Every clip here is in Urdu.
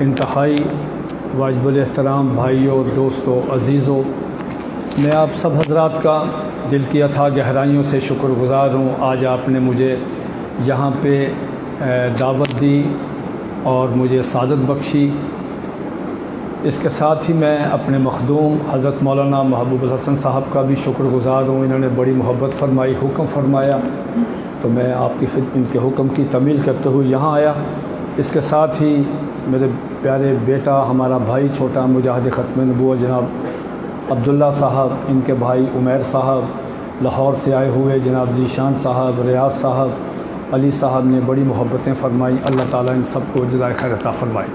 انتہائی واجب الاحترام بھائیوں، دوستوں، عزیزوں، میں آپ سب حضرات کا دل کی اتھاہ گہرائیوں سے شکر گزار ہوں۔ آج آپ نے مجھے یہاں پہ دعوت دی اور مجھے سعادت بخشی۔ اس کے ساتھ ہی میں اپنے مخدوم حضرت مولانا محبوب الحسن صاحب کا بھی شکر گزار ہوں۔ انہوں نے بڑی محبت فرمائی، حکم فرمایا، تو میں آپ کی ان کے حکم کی تعمیل کرتے ہوئے یہاں آیا۔ اس کے ساتھ ہی میرے پیارے بیٹا، ہمارا بھائی چھوٹا مجاہد ختم نبوت جناب عبداللہ صاحب، ان کے بھائی عمیر صاحب، لاہور سے آئے ہوئے جناب ذیشان صاحب، ریاض صاحب، علی صاحب نے بڑی محبتیں فرمائی۔ اللہ تعالیٰ ان سب کو جزائے خیر عطا فرمائے۔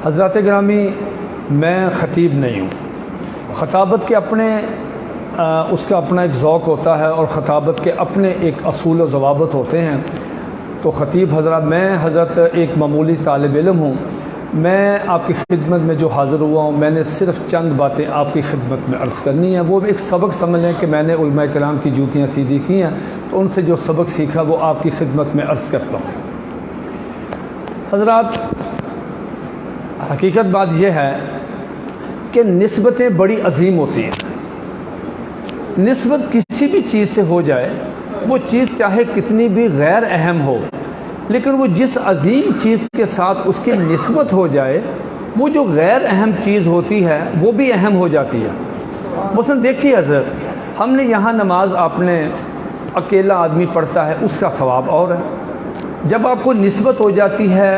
حضرات گرامی، میں خطیب نہیں ہوں۔ خطابت کے اپنے اس کا اپنا ایک ذوق ہوتا ہے اور خطابت کے اپنے ایک اصول و ضوابط ہوتے ہیں۔ تو خطیب حضرات، میں حضرت ایک معمولی طالب علم ہوں۔ میں آپ کی خدمت میں جو حاضر ہوا ہوں، میں نے صرف چند باتیں آپ کی خدمت میں عرض کرنی ہیں۔ وہ ایک سبق سمجھ لیں کہ میں نے علماء کرام کی جوتیاں سیدھی کی ہیں، تو ان سے جو سبق سیکھا وہ آپ کی خدمت میں عرض کرتا ہوں۔ حضرات، حقیقت بات یہ ہے کہ نسبتیں بڑی عظیم ہوتی ہیں۔ نسبت کسی بھی چیز سے ہو جائے، وہ چیز چاہے کتنی بھی غیر اہم ہو، لیکن وہ جس عظیم چیز کے ساتھ اس کی نسبت ہو جائے، وہ جو غیر اہم چیز ہوتی ہے وہ بھی اہم ہو جاتی ہے۔ مثلا دیکھیے حضرت، ہم نے یہاں نماز آپ نے اکیلا آدمی پڑھتا ہے، اس کا ثواب اور ہے۔ جب آپ کو نسبت ہو جاتی ہے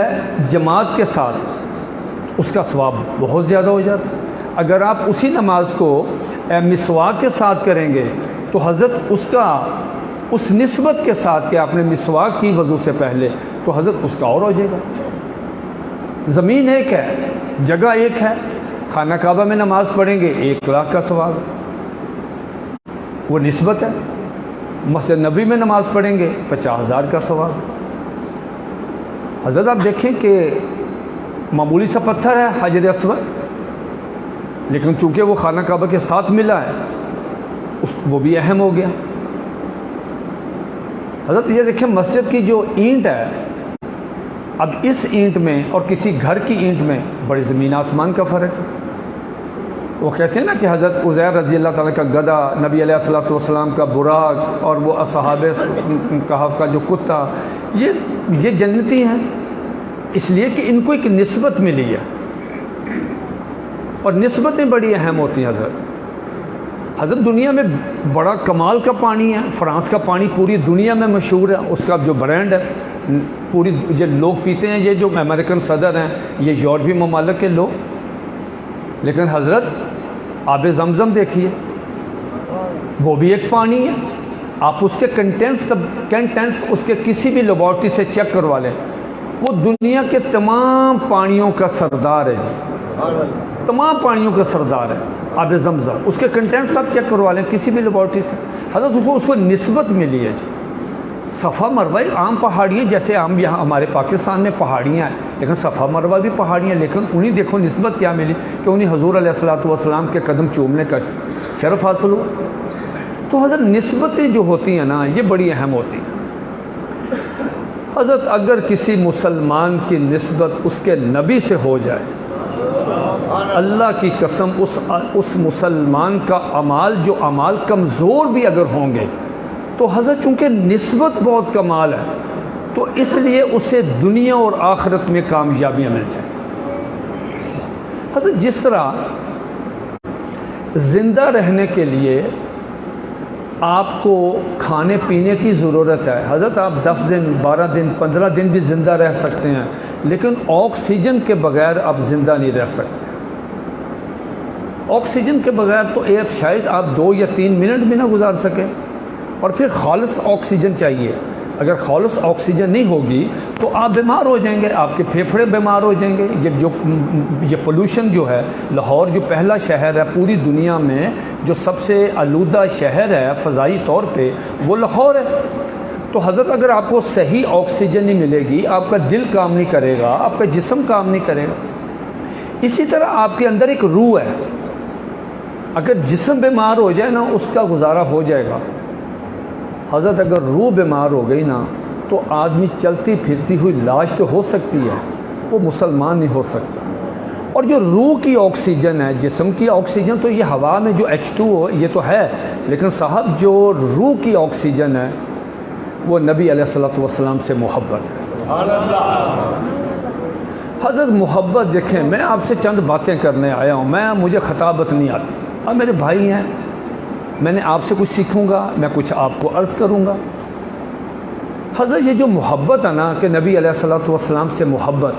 جماعت کے ساتھ، اس کا ثواب بہت زیادہ ہو جاتا ہے۔ اگر آپ اسی نماز کو مسواک کے ساتھ کریں گے تو حضرت اس نسبت کے ساتھ کہ آپ نے مسواک کی وضو سے پہلے، تو حضرت اس کا اور ہو جائے گا۔ زمین ایک ہے، جگہ ایک ہے، خانہ کعبہ میں نماز پڑھیں گے 1,00,000 کا ثواب ہے، وہ نسبت ہے۔ مسجد نبی میں نماز پڑھیں گے 50,000 کا ثواب۔ حضرت آپ دیکھیں کہ معمولی سا پتھر ہے حجر اسود، لیکن چونکہ وہ خانہ کعبہ کے ساتھ ملا ہے، وہ بھی اہم ہو گیا۔ حضرت یہ دیکھیں، مسجد کی جو اینٹ ہے، اب اس اینٹ میں اور کسی گھر کی اینٹ میں بڑی زمین آسمان کا فرق ہے۔ وہ کہتے ہیں نا کہ حضرت عزیر رضی اللہ تعالیٰ کا گدھا، نبی علیہ الصلوۃ والسلام کا براق، اور وہ اصحاب کہف کا جو کتا، یہ جنتی ہیں، اس لیے کہ ان کو ایک نسبت ملی ہے، اور نسبتیں بڑی اہم ہوتی ہیں۔ حضرت دنیا میں بڑا کمال کا پانی ہے، فرانس کا پانی پوری دنیا میں مشہور ہے، اس کا جو برانڈ ہے پوری جو لوگ پیتے ہیں، یہ جو امریکن صدر ہیں، یہ یورپی ممالک کے لوگ۔ لیکن حضرت آب زمزم دیکھیے، وہ بھی ایک پانی ہے۔ آپ اس کے کنٹینٹس اس کے کسی بھی لیبارٹری سے چیک کروا لیں، وہ دنیا کے تمام پانیوں کا سردار ہے جی، تمام پانیوں کا سردار ہے آب زمزم۔ اس کے کنٹینٹ سب چیک کروا لیں کسی بھی لیبارٹری سے۔ حضرت اس کو نسبت ملی ہے جی۔ صفا مروہ عام پہاڑیاں، جیسے ہم یہاں ہمارے پاکستان میں پہاڑیاں ہیں، لیکن صفا مروہ بھی پہاڑیاں، لیکن انہیں دیکھو نسبت کیا ملی کہ انہیں حضور علیہ الصلوۃ والسلام کے قدم چومنے کا شرف حاصل ہوا۔ تو حضرت نسبتیں جو ہوتی ہیں نا، یہ بڑی اہم ہوتی ہیں۔ حضرت اگر کسی مسلمان کی نسبت اس کے نبی سے ہو جائے، اللہ کی قسم اس مسلمان کا اعمال کمزور بھی اگر ہوں گے، تو حضرت چونکہ نسبت بہت کمال ہے، تو اس لیے اسے دنیا اور آخرت میں کامیابیاں مل جائیں۔ حضرت جس طرح زندہ رہنے کے لیے آپ کو کھانے پینے کی ضرورت ہے، حضرت آپ 10 دن 12 دن 15 دن بھی زندہ رہ سکتے ہیں، لیکن آکسیجن کے بغیر آپ زندہ نہیں رہ سکتے۔ آکسیجن کے بغیر تو شاید آپ 2 یا 3 منٹ بھی نہ گزار سکیں، اور پھر خالص آکسیجن چاہیے۔ اگر خالص آکسیجن نہیں ہوگی تو آپ بیمار ہو جائیں گے، آپ کے پھیپھڑے بیمار ہو جائیں گے۔ یہ پولوشن جو ہے، لاہور جو پہلا شہر ہے پوری دنیا میں جو سب سے آلودہ شہر ہے فضائی طور پہ، وہ لاہور ہے۔ تو حضرت اگر آپ کو صحیح آکسیجن نہیں ملے گی، آپ کا دل کام نہیں کرے گا، آپ کا جسم کام نہیں کرے گا۔ اسی طرح آپ کے اندر ایک روح ہے، اگر جسم بیمار ہو جائے نا، اس کا گزارا ہو جائے گا۔ حضرت اگر روح بیمار ہو گئی نا، تو آدمی چلتی پھرتی ہوئی لاش تو ہو سکتی ہے، وہ مسلمان نہیں ہو سکتا۔ اور جو روح کی آکسیجن ہے، جسم کی آکسیجن تو یہ ہوا میں جو H2O یہ تو ہے، لیکن صاحب جو روح کی آکسیجن ہے وہ نبی علیہ الصلوۃ والسلام سے محبت ہے۔ سبحان اللہ۔ حضرت محبت دیکھیں، میں آپ سے چند باتیں کرنے آیا ہوں، مجھے خطابت نہیں آتی، اب میرے بھائی ہیں، میں نے آپ سے کچھ سیکھوں گا، میں کچھ آپ کو عرض کروں گا۔ حضرت یہ جو محبت ہے نا کہ نبی علیہ الصلوۃ والسلام سے محبت،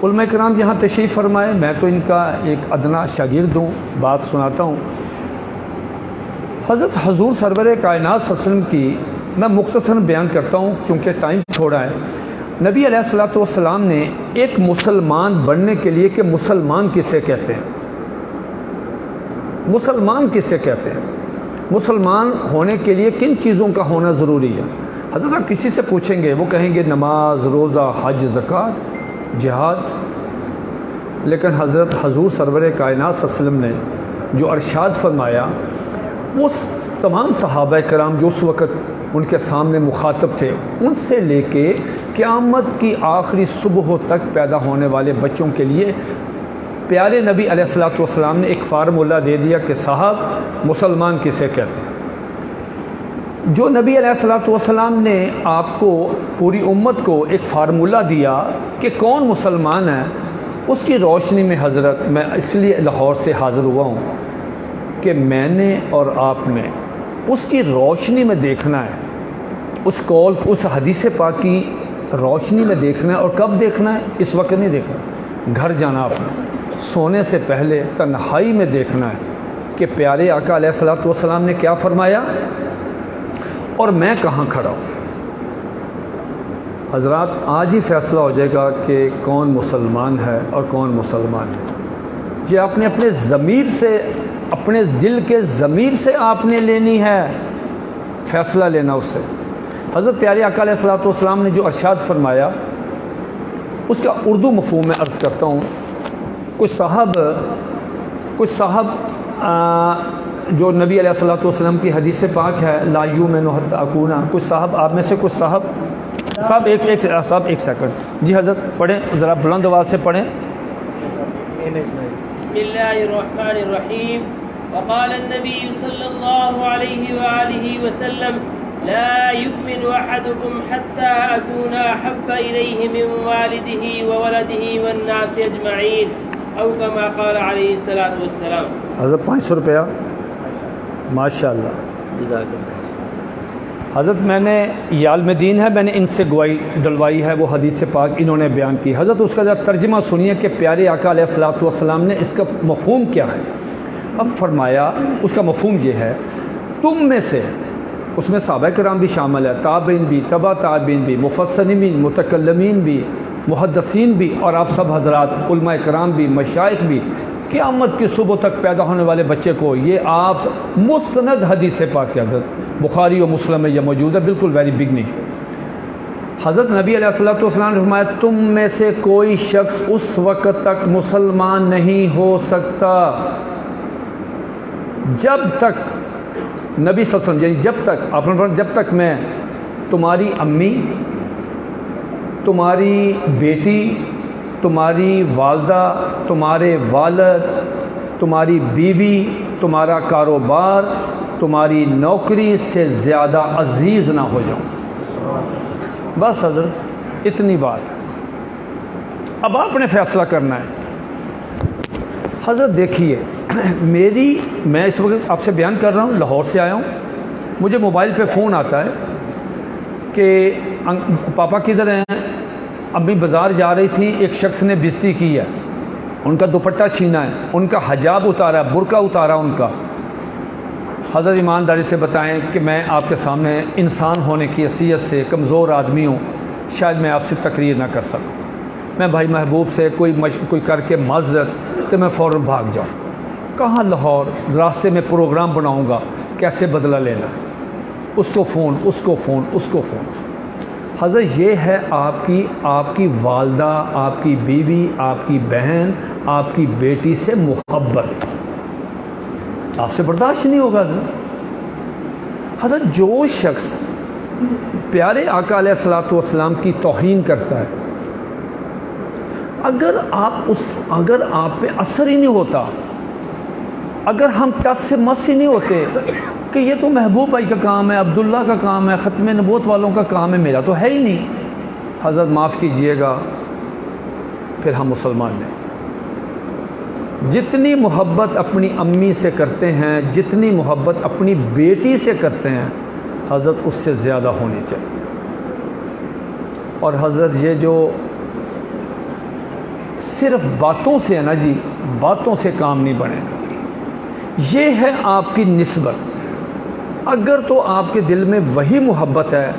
علماء کرام یہاں تشریف فرمائے، میں تو ان کا ایک ادنا شاگرد ہوں، بات سناتا ہوں۔ حضرت حضور سرور کائنات صلی اللہ علیہ وسلم کی میں مختصراً بیان کرتا ہوں چونکہ ٹائم تھوڑا ہے۔ نبی علیہ الصلوۃ والسلام نے ایک مسلمان بننے کے لیے کہ مسلمان کسے کہتے ہیں، مسلمان کسے کہتے ہیں، مسلمان ہونے کے لیے کن چیزوں کا ہونا ضروری ہے؟ حضرت آپ کسی سے پوچھیں گے وہ کہیں گے نماز، روزہ، حج، زکوٰۃ، جہاد، لیکن حضرت حضور سرور کائنات صلی اللہ علیہ وسلم نے جو ارشاد فرمایا، وہ تمام صحابہ کرام جو اس وقت ان کے سامنے مخاطب تھے، ان سے لے کے قیامت کی آخری صبح تک پیدا ہونے والے بچوں کے لیے پیارے نبی علیہ الصلوۃ والسلام نے ایک فارمولہ دے دیا کہ صاحب مسلمان کسے کہتے ہیں۔ جو نبی علیہ الصلوۃ والسلام نے آپ کو، پوری امت کو ایک فارمولہ دیا کہ کون مسلمان ہے، اس کی روشنی میں حضرت میں اس لیے لاہور سے حاضر ہوا ہوں کہ میں نے اور آپ نے اس کی روشنی میں دیکھنا ہے، اس قول، اس حدیث پاک کی روشنی میں دیکھنا ہے۔ اور کب دیکھنا ہے؟ اس وقت نہیں دیکھنا، گھر جانا آپ نے، سونے سے پہلے تنہائی میں دیکھنا ہے کہ پیارے آقا علیہ الصلوۃ والسلام نے کیا فرمایا اور میں کہاں کھڑا ہوں۔ حضرات آج ہی فیصلہ ہو جائے گا کہ کون مسلمان ہے اور کون مسلمان ہے۔ یہ آپ نے اپنے ضمیر سے، اپنے دل کے ضمیر سے آپ نے لینی ہے، فیصلہ لینا اس سے۔ حضرت پیارے آقا علیہ الصلوۃ والسلام نے جو ارشاد فرمایا اس کا اردو مفہوم میں عرض کرتا ہوں۔ کچھ صاحب جو نبی علیہ الصلوۃ والسلام کی حدیث پاک ہے لا یؤمن حتی اکون، کچھ صاحب آپ میں سے کچھ صاحب ایک سیکنڈ جی حضرت پڑھیں، ذرا بلند آواز سے پڑھیں۔ بسم اللہ الرحمن الرحیم۔ وقال النبی صلی اللہ علیہ وآلہ وسلم لا يؤمن احدكم حتى اكون احب الیہ من والدہ وولدہ والناس اجمعین او کما قال علیہ الصلاۃ والسلام۔ حضرت 500 روپیہ، ماشاء اللہ۔ حضرت میں نے یہ عالم دین ہے، میں نے ان سے گواہی ڈلوائی ہے، وہ حدیث پاک انہوں نے بیان کی۔ حضرت اس کا ذرا ترجمہ سنیے کہ پیارے آقا علیہ الصلوۃ والسلام نے اس کا مفہوم کیا ہے۔ اب فرمایا اس کا مفہوم یہ ہے، تم میں سے، اس میں صحابہ کرام بھی شامل ہے، تابعین بھی، تبع تابعین بھی، مفسرین بھی، متکلمین بھی، محدثین بھی، اور آپ سب حضرات علماء کرام بھی، مشائخ بھی، قیامت کی صبح تک پیدا ہونے والے بچے کو یہ آپ مستند حدیث پاک کی حضرت بخاری و مسلم میں یہ موجود ہے، بالکل ویری بگننگ۔ حضرت نبی علیہ الصلوۃ والسلام نے فرمایا تم میں سے کوئی شخص اس وقت تک مسلمان نہیں ہو سکتا جب تک، نبی صلی اللہ علیہ وسلم یعنی جب تک، آپ نے فرمایا جب تک میں تمہاری امی، تمہاری بیٹی، تمہاری والدہ، تمہارے والد، تمہاری بیوی، تمہارا کاروبار، تمہاری نوکری سے زیادہ عزیز نہ ہو جاؤں۔ بس حضرت اتنی بات۔ اب آپ نے فیصلہ کرنا ہے۔ حضرت دیکھیے، میں اس وقت آپ سے بیان کر رہا ہوں، لاہور سے آیا ہوں، مجھے موبائل پہ فون آتا ہے کہ پاپا کدھر ہیں؟ امی بازار جا رہی تھی، ایک شخص نے بےزتی کی ہے، ان کا دوپٹہ چھینا ہے، ان کا حجاب اتارا، برقع اتارا ان کا۔ حضرت ایمانداری سے بتائیں کہ میں آپ کے سامنے انسان ہونے کی حیثیت سے کمزور آدمی ہوں، شاید میں آپ سے تقریر نہ کر سکوں، میں بھائی محبوب سے کوئی کر کے معذرت تو میں فوراً بھاگ جاؤں، کہاں لاہور، راستے میں پروگرام بناؤں گا، کیسے بدلہ لینا، اس کو فون، اس کو فون، اس کو فون۔ حضرت یہ ہے آپ کی والدہ، آپ کی بیوی، آپ کی بہن، آپ کی بیٹی سے محبت، آپ سے برداشت نہیں ہوگا حضرت۔ جو شخص پیارے آقا علیہ الصلوۃ والسلام کی توہین کرتا ہے، اگر آپ پہ اثر ہی نہیں ہوتا، اگر ہم ٹس سے مس ہی نہیں ہوتے کہ یہ تو محبوب بھائی کا کام ہے، عبداللہ کا کام ہے، ختم نبوت والوں کا کام ہے، میرا تو ہے ہی نہیں، حضرت معاف کیجئے گا، پھر ہم مسلمان ہیں۔ جتنی محبت اپنی امی سے کرتے ہیں، جتنی محبت اپنی بیٹی سے کرتے ہیں، حضرت اس سے زیادہ ہونی چاہیے۔ اور حضرت یہ جو صرف باتوں سے ہے نا جی، باتوں سے کام نہیں بنے گا، یہ ہے آپ کی نسبت۔ اگر تو آپ کے دل میں وہی محبت ہے،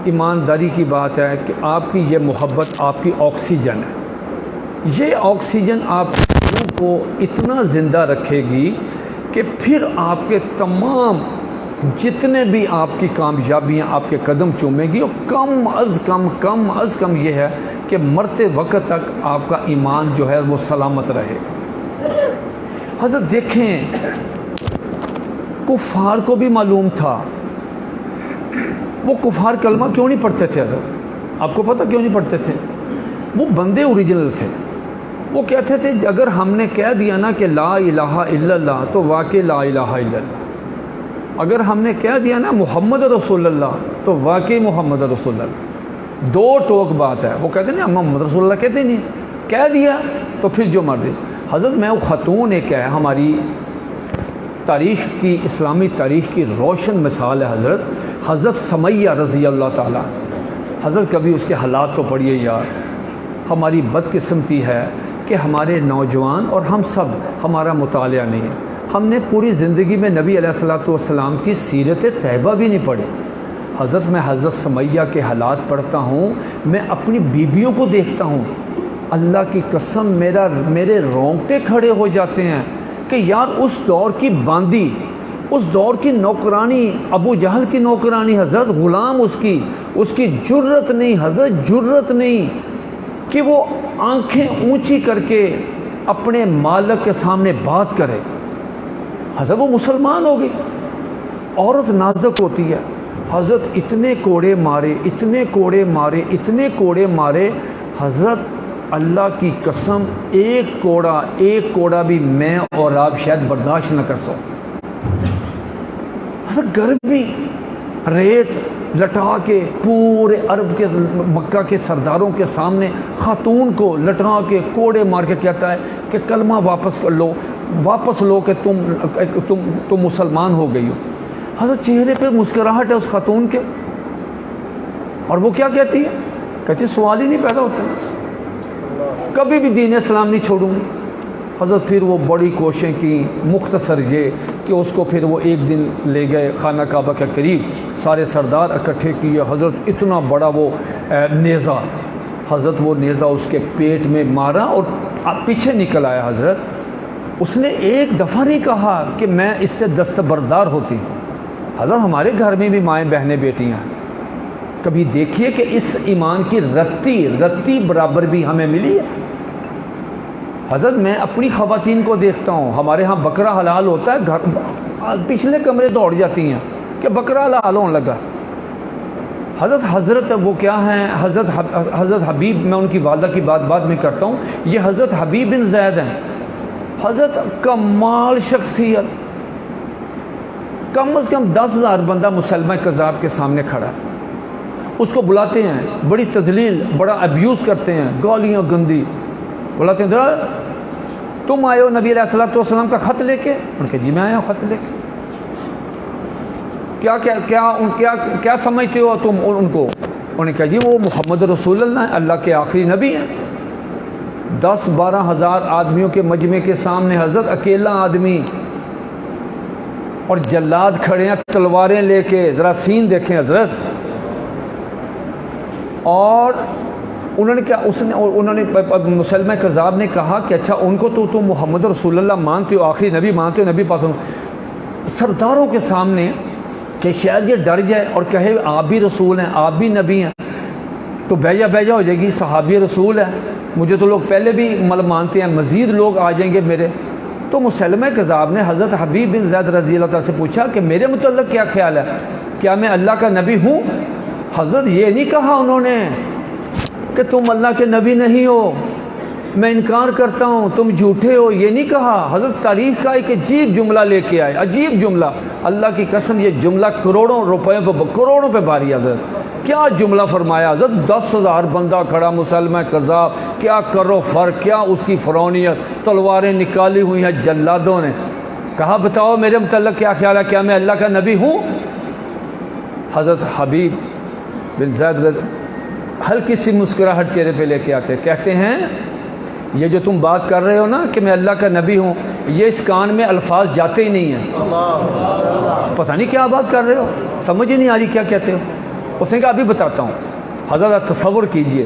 ایمانداری کی بات ہے کہ آپ کی یہ محبت آپ کی آکسیجن ہے، یہ آکسیجن آپ کی روح کو اتنا زندہ رکھے گی کہ پھر آپ کے تمام جتنے بھی آپ کی کامیابیاں آپ کے قدم چومیں گی، اور کم از کم یہ ہے کہ مرتے وقت تک آپ کا ایمان جو ہے وہ سلامت رہے۔ حضرت دیکھیں، کفار کو بھی معلوم تھا، وہ کفار کلمہ کیوں نہیں پڑھتے تھے؟ حضرت آپ کو پتہ کیوں نہیں پڑھتے تھے؟ وہ بندے اوریجنل تھے، وہ کہتے تھے اگر ہم نے کہہ دیا نا کہ لا الہ الا اللہ تو واقعی لا الہ الا اللہ، اگر ہم نے کہہ دیا نا محمد رسول اللہ تو واقعی محمد رسول اللہ۔ دو ٹوک بات ہے، وہ کہتے ہیں نا محمد رسول اللہ کہتے نہیں، کہہ دیا تو پھر جو مرضی۔ حضرت میں وہ خاتون ایک ہے ہماری تاریخ کی، اسلامی تاریخ کی روشن مثال ہے حضرت سمیہ رضی اللہ تعالیٰ۔ حضرت کبھی اس کے حالات تو پڑھیے یار، ہماری بدقسمتی ہے کہ ہمارے نوجوان اور ہم سب، ہمارا مطالعہ نہیں ہے، ہم نے پوری زندگی میں نبی علیہ الصلوۃ والسلام کی سیرت طیبہ بھی نہیں پڑھی۔ حضرت میں حضرت سمیہ کے حالات پڑھتا ہوں، میں اپنی بیویوں کو دیکھتا ہوں، اللہ کی قسم میرے رونگٹے کھڑے ہو جاتے ہیں کہ یار اس دور کی باندی، اس دور کی نوکرانی، ابو جہل کی نوکرانی، حضرت غلام اس کی جرت نہیں، حضرت جرت نہیں کہ وہ آنکھیں اونچی کر کے اپنے مالک کے سامنے بات کرے۔ حضرت وہ مسلمان ہو گئی، عورت نازک ہوتی ہے، حضرت اتنے کوڑے مارے، حضرت اللہ کی قسم ایک کوڑا بھی میں اور آپ شاید برداشت نہ کر سکو۔ حضرت گرمی، ریت لٹا کے پورے عرب کے مکہ کے سرداروں کے سامنے خاتون کو لٹا کے کوڑے مار کے کہتا ہے کہ کلمہ واپس لو کہ تم مسلمان ہو گئی ہو۔ حضرت چہرے پہ مسکراہٹ ہے اس خاتون کے، اور وہ کیا کہتی ہے؟ کہتی سوال ہی نہیں پیدا ہوتا، کبھی بھی دین اسلام نہیں چھوڑوں گی۔ حضرت پھر وہ بڑی کوششیں کی، مختصر یہ کہ اس کو پھر وہ ایک دن لے گئے خانہ کعبہ کے قریب، سارے سردار اکٹھے کیے، حضرت اتنا بڑا وہ نیزہ، حضرت وہ نیزہ اس کے پیٹ میں مارا اور پیچھے نکل آیا۔ حضرت اس نے ایک دفعہ نہیں کہا کہ میں اس سے دستبردار ہوتی۔ حضرت ہمارے گھر میں بھی مائیں بہنیں بیٹیاں ہیں، کبھی دیکھیے کہ اس ایمان کی رتی برابر بھی ہمیں ملی ہے۔ حضرت میں اپنی خواتین کو دیکھتا ہوں، ہمارے ہاں بکرا حلال ہوتا ہے، گھر پچھلے کمرے دوڑ جاتی ہیں کہ بکرا حلال ہونے لگا۔ حضرت وہ کیا ہیں، حضرت حبیب، میں ان کی والدہ کی بات بعد میں کرتا ہوں، یہ حضرت حبیب بن زید ہیں۔ حضرت کمال شخصیت، کم از کم 10,000 بندہ مسلمہ کذاب کے سامنے کھڑا ہے، اس کو بلاتے ہیں، بڑی تذلیل، بڑا ابیوز کرتے ہیں، گالیاں گندی بلاتے ہیں، ذرا تم آئے ہو نبی علیہ الصلوۃ والسلام کا خط لے کے؟ ان کے جی میں آیا ہوں خط لے کے۔ کیا سمجھتے ہو تم ان کو؟ انہوں نے کہا جی وہ محمد رسول اللہ ہیں، اللہ کے آخری نبی ہیں۔ 10-12 ہزار آدمیوں کے مجمع کے سامنے حضرت اکیلا آدمی، اور جلاد کھڑے ہیں تلواریں لے کے، ذرا سین دیکھیں حضرت۔ اور انہوں نے مسلمہ کذاب نے کہا کہ اچھا ان کو تو محمد رسول اللہ مانتے ہو، آخری نبی مانتے ہو، نبی پاس سرداروں کے سامنے، کہ شاید یہ ڈر جائے اور کہے آپ بھی رسول ہیں، آپ بھی نبی ہیں، تو بیجا ہو جائے گی، صحابی رسول ہے، مجھے تو لوگ پہلے بھی مانتے ہیں، مزید لوگ آ جائیں گے میرے۔ تو مسلمہ کذاب نے حضرت حبیب بن زید رضی اللہ تعالیٰ سے پوچھا کہ میرے متعلق کیا خیال ہے، کیا میں اللہ کا نبی ہوں؟ حضرت یہ نہیں کہا انہوں نے کہ تم اللہ کے نبی نہیں ہو، میں انکار کرتا ہوں، تم جھوٹے ہو، یہ نہیں کہا۔ حضرت تاریخ کا ایک عجیب جملہ لے کے آئے، عجیب جملہ، اللہ کی قسم یہ جملہ کروڑوں روپے پہ، کروڑوں پہ بھاری۔ حضرت کیا جملہ فرمایا، حضرت 10,000 بندہ کھڑا، مسلمہ کذاب، کیا کرو فرق، کیا اس کی فرعونیت، تلواریں نکالی ہوئی ہیں جلادوں نے۔ کہا بتاؤ میرے متعلق کیا خیال ہے، کیا میں اللہ کا نبی ہوں؟ حضرت حبیب بن زید ہلکی سی مسکراہٹ چہرے پہ لے کے آتے، کہتے ہیں یہ جو تم بات کر رہے ہو نا کہ میں اللہ کا نبی ہوں، یہ اس کان میں الفاظ جاتے ہی نہیں ہیں، پتہ نہیں کیا بات کر رہے ہو، سمجھ ہی نہیں آ رہی کیا کہتے ہو۔ اس نے کہا ابھی بتاتا ہوں۔ حضرت تصور کیجئے،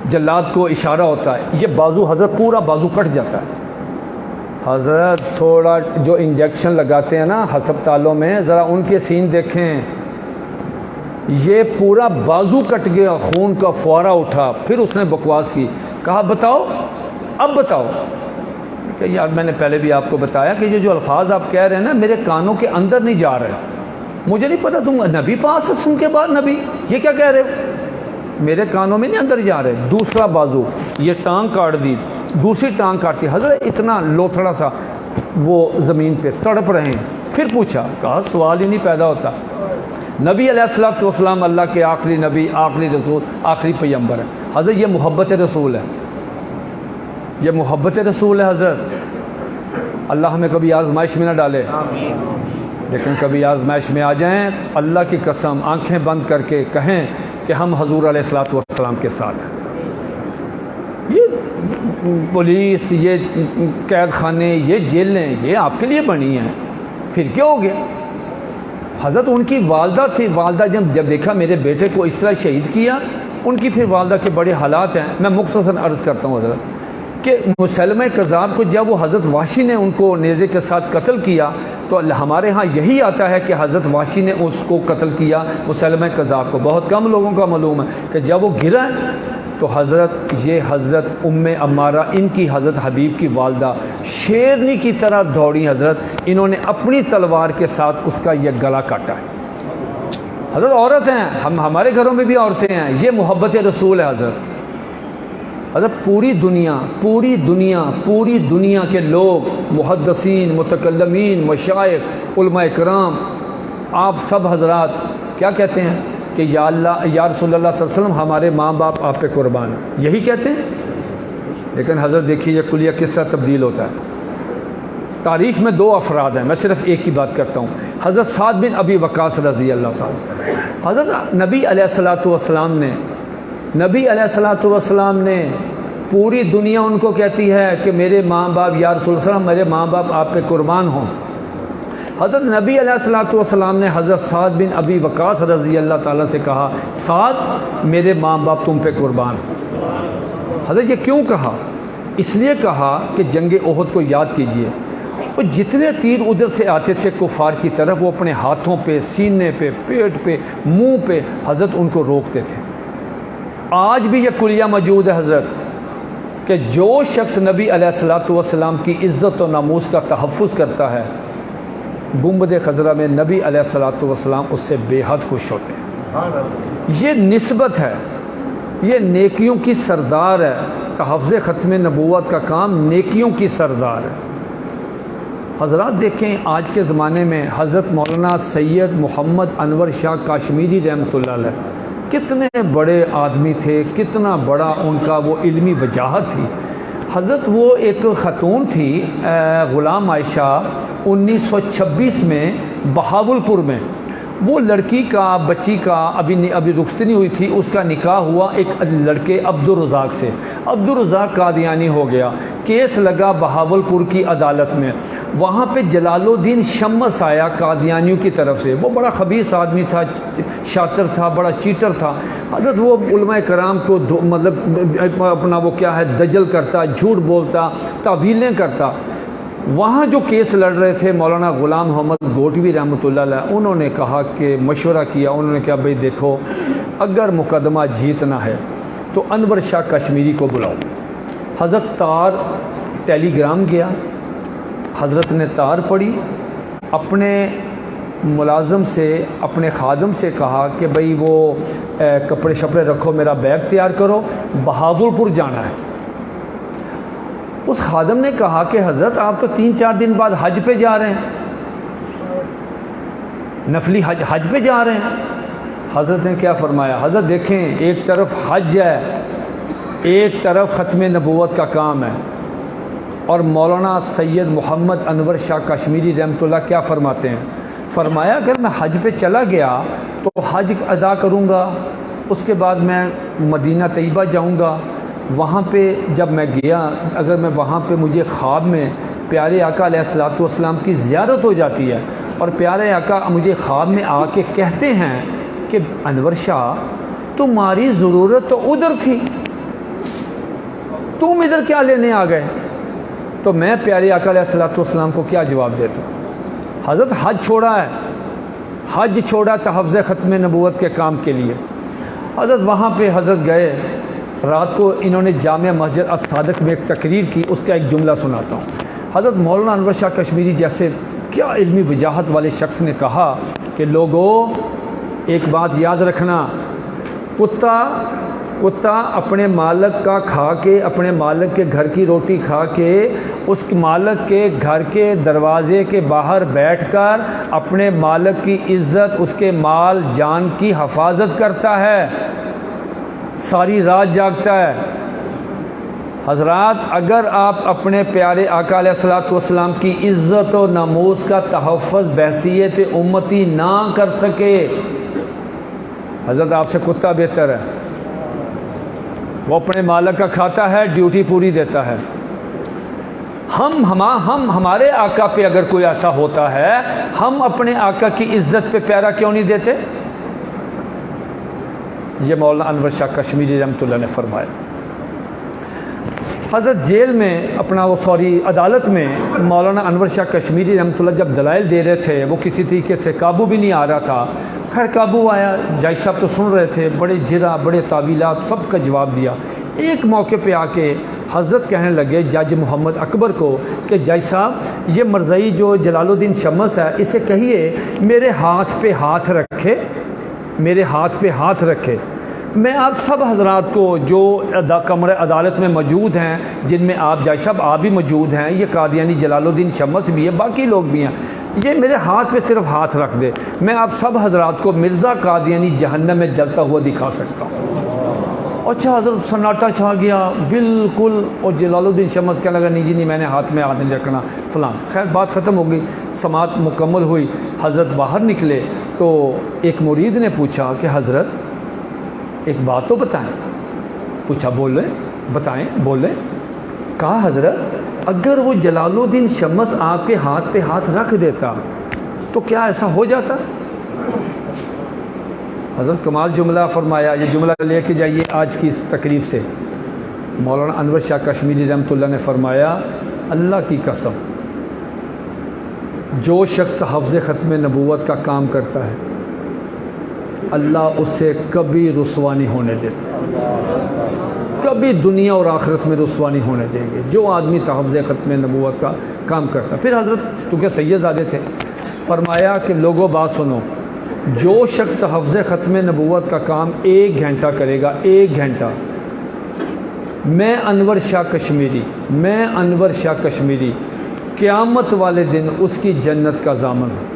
جلاد کو اشارہ ہوتا ہے، یہ بازو، حضرت پورا بازو کٹ جاتا ہے۔ حضرت تھوڑا جو انجیکشن لگاتے ہیں نا ہسپتالوں میں، ذرا ان کے سین دیکھیں، یہ پورا بازو کٹ گیا، خون کا فوارہ اٹھا۔ پھر اس نے بکواس کی، کہا بتاؤ اب بتاؤ۔ کہ یار میں نے پہلے بھی آپ کو بتایا کہ یہ جو الفاظ آپ کہہ رہے ہیں نا میرے کانوں کے اندر نہیں جا رہے، مجھے نہیں پتا تم نبی پاس ہے، سن کے بعد نبی یہ کیا کہہ رہے ہو، میرے کانوں میں نہیں اندر جا رہے۔ دوسرا بازو، یہ ٹانگ کاٹ دی، دوسری ٹانگ کاٹی، حضرت اتنا لوتھڑا سا وہ زمین پہ تڑپ رہے ہیں۔ پھر پوچھا، کہا سوال ہی نہیں پیدا ہوتا، نبی علیہ الصلوۃ والسلام اللہ کے آخری نبی، آخری رسول، آخری پیغمبر ہے۔ حضرت یہ محبت رسول ہے، یہ محبت رسول ہے۔ حضرت اللہ ہمیں کبھی آزمائش میں نہ ڈالے، لیکن کبھی آزمائش میں آ جائیں، اللہ کی قسم آنکھیں بند کر کے کہیں کہ ہم حضور علیہ الصلوۃ والسلام کے ساتھ ہیں۔ یہ پولیس، یہ قید خانے، یہ جیلیں، یہ آپ کے لیے بنی ہیں، پھر کیا ہو گیا؟ حضرت ان کی والدہ تھی، والدہ جب دیکھا میرے بیٹے کو اس طرح شہید کیا، ان کی پھر والدہ کے بڑے حالات ہیں۔ میں مختصر عرض کرتا ہوں حضرت کہ مسلمہ کذاب کو جب وہ حضرت وحشی نے ان کو نیزے کے ساتھ قتل کیا تو ہمارے ہاں یہی آتا ہے کہ حضرت وحشی نے اس کو قتل کیا، مسلمہ کذاب کو۔ بہت کم لوگوں کا معلوم ہے کہ جب وہ گرا تو حضرت ام عمارہ، ان کی حضرت حبیب کی والدہ شیرنی کی طرح دوڑی، حضرت انہوں نے اپنی تلوار کے ساتھ اس کا یہ گلا کاٹا ہے۔ حضرت عورت ہیں، ہمارے گھروں میں بھی عورتیں ہیں، یہ محبت رسول ہے۔ حضرت پوری دنیا کے لوگ، محدثین، متکلمین، مشائخ، علماء کرام، آپ سب حضرات کیا کہتے ہیں کہ یا اللہ، یا رسول اللہ صلی اللہ علیہ وسلم ہمارے ماں باپ آپ پہ قربان ہیں، یہی کہتے ہیں۔ لیکن حضرت دیکھیے یہ کلیہ کس طرح تبدیل ہوتا ہے۔ تاریخ میں 2 افراد ہیں، میں صرف ایک کی بات کرتا ہوں، حضرت سعد بن ابی وقاص رضی اللہ تعالیٰ۔ حضرت نبی علیہ الصلوۃ والسلام نے پوری دنیا ان کو کہتی ہے کہ میرے ماں باپ، یا رسول اللہ صلی اللہ علیہ وسلم میرے ماں باپ آپ پہ قربان ہوں۔ حضرت نبی علیہ الصلوۃ والسلام نے حضرت سعد بن ابی وقاص رضی اللہ تعالیٰ سے کہا، سعد میرے ماں باپ تم پہ قربان ہیں۔ حضرت یہ کیوں کہا؟ اس لیے کہا کہ جنگ احد کو یاد کیجئے، وہ جتنے تیر ادھر سے آتے تھے کفار کی طرف، وہ اپنے ہاتھوں پہ، سینے پہ، پیٹ پہ، منہ پہ حضرت ان کو روکتے تھے۔ آج بھی یہ کلیہ موجود ہے حضرت کہ جو شخص نبی علیہ الصلوۃ والسلام کی عزت و ناموس کا تحفظ کرتا ہے، گنبد خضرا میں نبی علیہ الصلوۃ والسلام اس سے بے حد خوش ہوتے ہیں۔ یہ نسبت ہے، یہ نیکیوں کی سردار ہے۔ تحفظ ختم نبوت کا کام نیکیوں کی سردار ہے۔ حضرات دیکھیں آج کے زمانے میں حضرت مولانا سید محمد انور شاہ کاشمیری رحمۃ اللہ علیہ کتنے بڑے آدمی تھے، کتنا بڑا ان کا وہ علمی وجاہت تھی۔ حضرت وہ ایک خاتون تھی، غلام عائشہ، 1926 میں بہاولپور میں، وہ لڑکی کا، بچی کا ابھی رخصتی نہیں ہوئی تھی، اس کا نکاح ہوا ایک لڑکے عبدالرزاق سے۔ عبدالرزاق قادیانی ہو گیا، کیس لگا بہاولپور کی عدالت میں، وہاں پہ جلال الدین شمس آیا قادیانیوں کی طرف سے۔ وہ بڑا خبیث آدمی تھا، شاطر تھا، بڑا چیٹر تھا۔ حضرت وہ علماء کرام کو مطلب اپنا وہ کیا ہے دجل کرتا، جھوٹ بولتا، تعویلیں کرتا۔ وہاں جو کیس لڑ رہے تھے مولانا غلام محمد گوٹوی رحمۃ اللہ علیہ، انہوں نے کہا کہ مشورہ کیا، انہوں نے کہا بھئی دیکھو اگر مقدمہ جیتنا ہے تو انور شاہ کشمیری کو بلاؤ۔ حضرت تار ٹیلی گرام گیا، حضرت نے تار پڑھی، اپنے ملازم سے، اپنے خادم سے کہا کہ بھئی وہ کپڑے شپڑے رکھو، میرا بیگ تیار کرو، بہاولپور جانا ہے۔ اس خادم نے کہا کہ حضرت آپ تو 3-4 دن بعد حج پہ جا رہے ہیں، نفلی حج پہ جا رہے ہیں۔ حضرت نے کیا فرمایا؟ حضرت دیکھیں، ایک طرف حج ہے، ایک طرف ختم نبوت کا کام ہے، اور مولانا سید محمد انور شاہ کشمیری رحمۃ اللہ کیا فرماتے ہیں؟ فرمایا اگر میں حج پہ چلا گیا تو حج ادا کروں گا، اس کے بعد میں مدینہ طیبہ جاؤں گا، وہاں پہ جب میں گیا، اگر میں وہاں پہ مجھے خواب میں پیارے آقا علیہ الصلوۃ والسلام کی زیارت ہو جاتی ہے، اور پیارے آقا مجھے خواب میں آ کے کہتے ہیں کہ انور شاہ تمہاری ضرورت تو ادھر تھی، تم ادھر کیا لینے آ گئے؟ تو میں پیارے آقا علیہ الصلوۃ والسلام کو کیا جواب دیتا ہوں؟ حضرت حج چھوڑا ہے، حج چھوڑا تحفظ ختم نبوت کے کام کے لیے۔ حضرت وہاں پہ حضرت گئے، رات کو انہوں نے جامع مسجد الصادق میں ایک تقریر کی، اس کا ایک جملہ سناتا ہوں۔ حضرت مولانا انور شاہ کشمیری جیسے کیا علمی وجاہت والے شخص نے کہا کہ لوگوں ایک بات یاد رکھنا، کتا اپنے مالک کا کھا کے، اپنے مالک کے گھر کی روٹی کھا کے، اس مالک کے گھر کے دروازے کے باہر بیٹھ کر اپنے مالک کی عزت، اس کے مال جان کی حفاظت کرتا ہے، ساری رات جاگتا ہے۔ حضرات اگر آپ اپنے پیارے آقا علیہ الصلوۃ والسلام کی عزت و ناموس کا تحفظ بحیثیت امتی نہ کر سکے، حضرت آپ سے کتا بہتر ہے، وہ اپنے مالک کا کھاتا ہے، ڈیوٹی پوری دیتا ہے۔ ہم ہمارے آقا پہ اگر کوئی ایسا ہوتا ہے، ہم اپنے آقا کی عزت پہ پیرا کیوں نہیں دیتے؟ یہ مولانا انور شاہ کشمیری رحمۃ اللہ نے فرمایا۔ حضرت جیل میں عدالت میں مولانا انور شاہ کشمیری رحمۃ اللہ جب دلائل دے رہے تھے، وہ کسی طریقے سے قابو بھی نہیں آ رہا تھا۔ خیر قابو آیا، جج صاحب تو سن رہے تھے، بڑے جرا، بڑے تعویلات، سب کا جواب دیا۔ ایک موقع پہ آ کے حضرت کہنے لگے جج محمد اکبر کو کہ جج صاحب یہ مرزائی جو جلال الدین شمس ہے، اسے کہیے میرے ہاتھ پہ ہاتھ رکھے، میرے ہاتھ پہ ہاتھ رکھے۔ میں آپ سب حضرات کو جو کمرہ عدالت میں موجود ہیں، جن میں آپ جج صاحب آپ بھی موجود ہیں، یہ قادیانی جلال الدین شمس بھی ہے، باقی لوگ بھی ہیں، یہ میرے ہاتھ پہ صرف ہاتھ رکھ دے، میں آپ سب حضرات کو مرزا قادیانی جہنم میں جلتا ہوا دکھا سکتا ہوں۔ اچھا حضرت سناٹا چھا گیا بالکل، اور جلال الدین شمس کہنے لگا نہیں جی نہیں، میں نے ہاتھ میں ہاتھ نہیں رکھنا فلاں۔ خیر بات ختم ہو گئی، سماعت مکمل ہوئی، حضرت باہر نکلے تو ایک مرید نے پوچھا کہ حضرت ایک بات تو بتائیں۔ پوچھا بولیں، بتائیں بولیں۔ کہا حضرت اگر وہ جلال الدین شمس آپ کے ہاتھ پہ ہاتھ رکھ دیتا تو کیا ایسا ہو جاتا؟ حضرت کمال جملہ فرمایا، یہ جملہ لے کے جائیے آج کی اس تقریب سے۔ مولانا انور شاہ کشمیری رحمۃ اللہ نے فرمایا اللہ کی قسم، جو شخص حفظ ختم نبوت کا کام کرتا ہے اللہ اسے کبھی رسوا نہیں ہونے دیتا، کبھی دنیا اور آخرت میں رسوا نہیں ہونے دیں گے جو آدمی تحفظ ختم نبوت کا کام کرتا۔ پھر حضرت کیونکہ سید زادے تھے، فرمایا کہ لوگوں بات سنو، جو شخص تحفظ ختم نبوت کا کام 1 گھنٹہ کرے گا، 1 گھنٹہ، میں انور شاہ کشمیری قیامت والے دن اس کی جنت کا ضامن ہوں،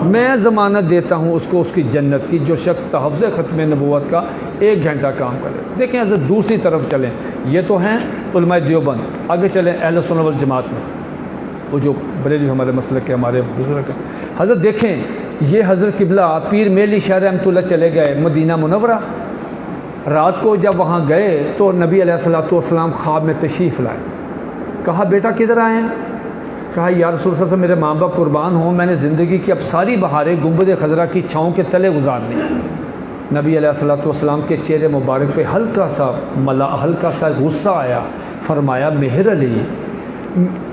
میں ضمانت دیتا ہوں اس کو، اس کی جنت کی، جو شخص تحفظ ختم نبوت کا 1 گھنٹہ کام کرے۔ دیکھیں حضرت دوسری طرف چلیں، یہ تو ہیں علماء دیوبند، آگے چلیں اہل سنت والجماعت میں، وہ جو بریلوی ہمارے مسلک کے ہمارے بزرگ ہیں۔ حضرت دیکھیں یہ حضرت قبلہ پیر میلی شاہ رحمۃ اللہ چلے گئے مدینہ منورہ، رات کو جب وہاں گئے تو نبی علیہ الصلوۃ والسلام خواب میں تشریف لائے۔ کہا بیٹا کدھر آئے ہیں؟ کہا یا رسول اللہ صلی اللہ علیہ وسلم میرے ماں باپ قربان ہوں، میں نے زندگی کی اب ساری بہاریں گنبد خضرا کی چھاؤں کے تلے گزارنی۔ نبی علیہ الصلوۃ والسلام کے چہرے مبارک پہ ہلکا سا غصہ آیا، فرمایا مہر علی،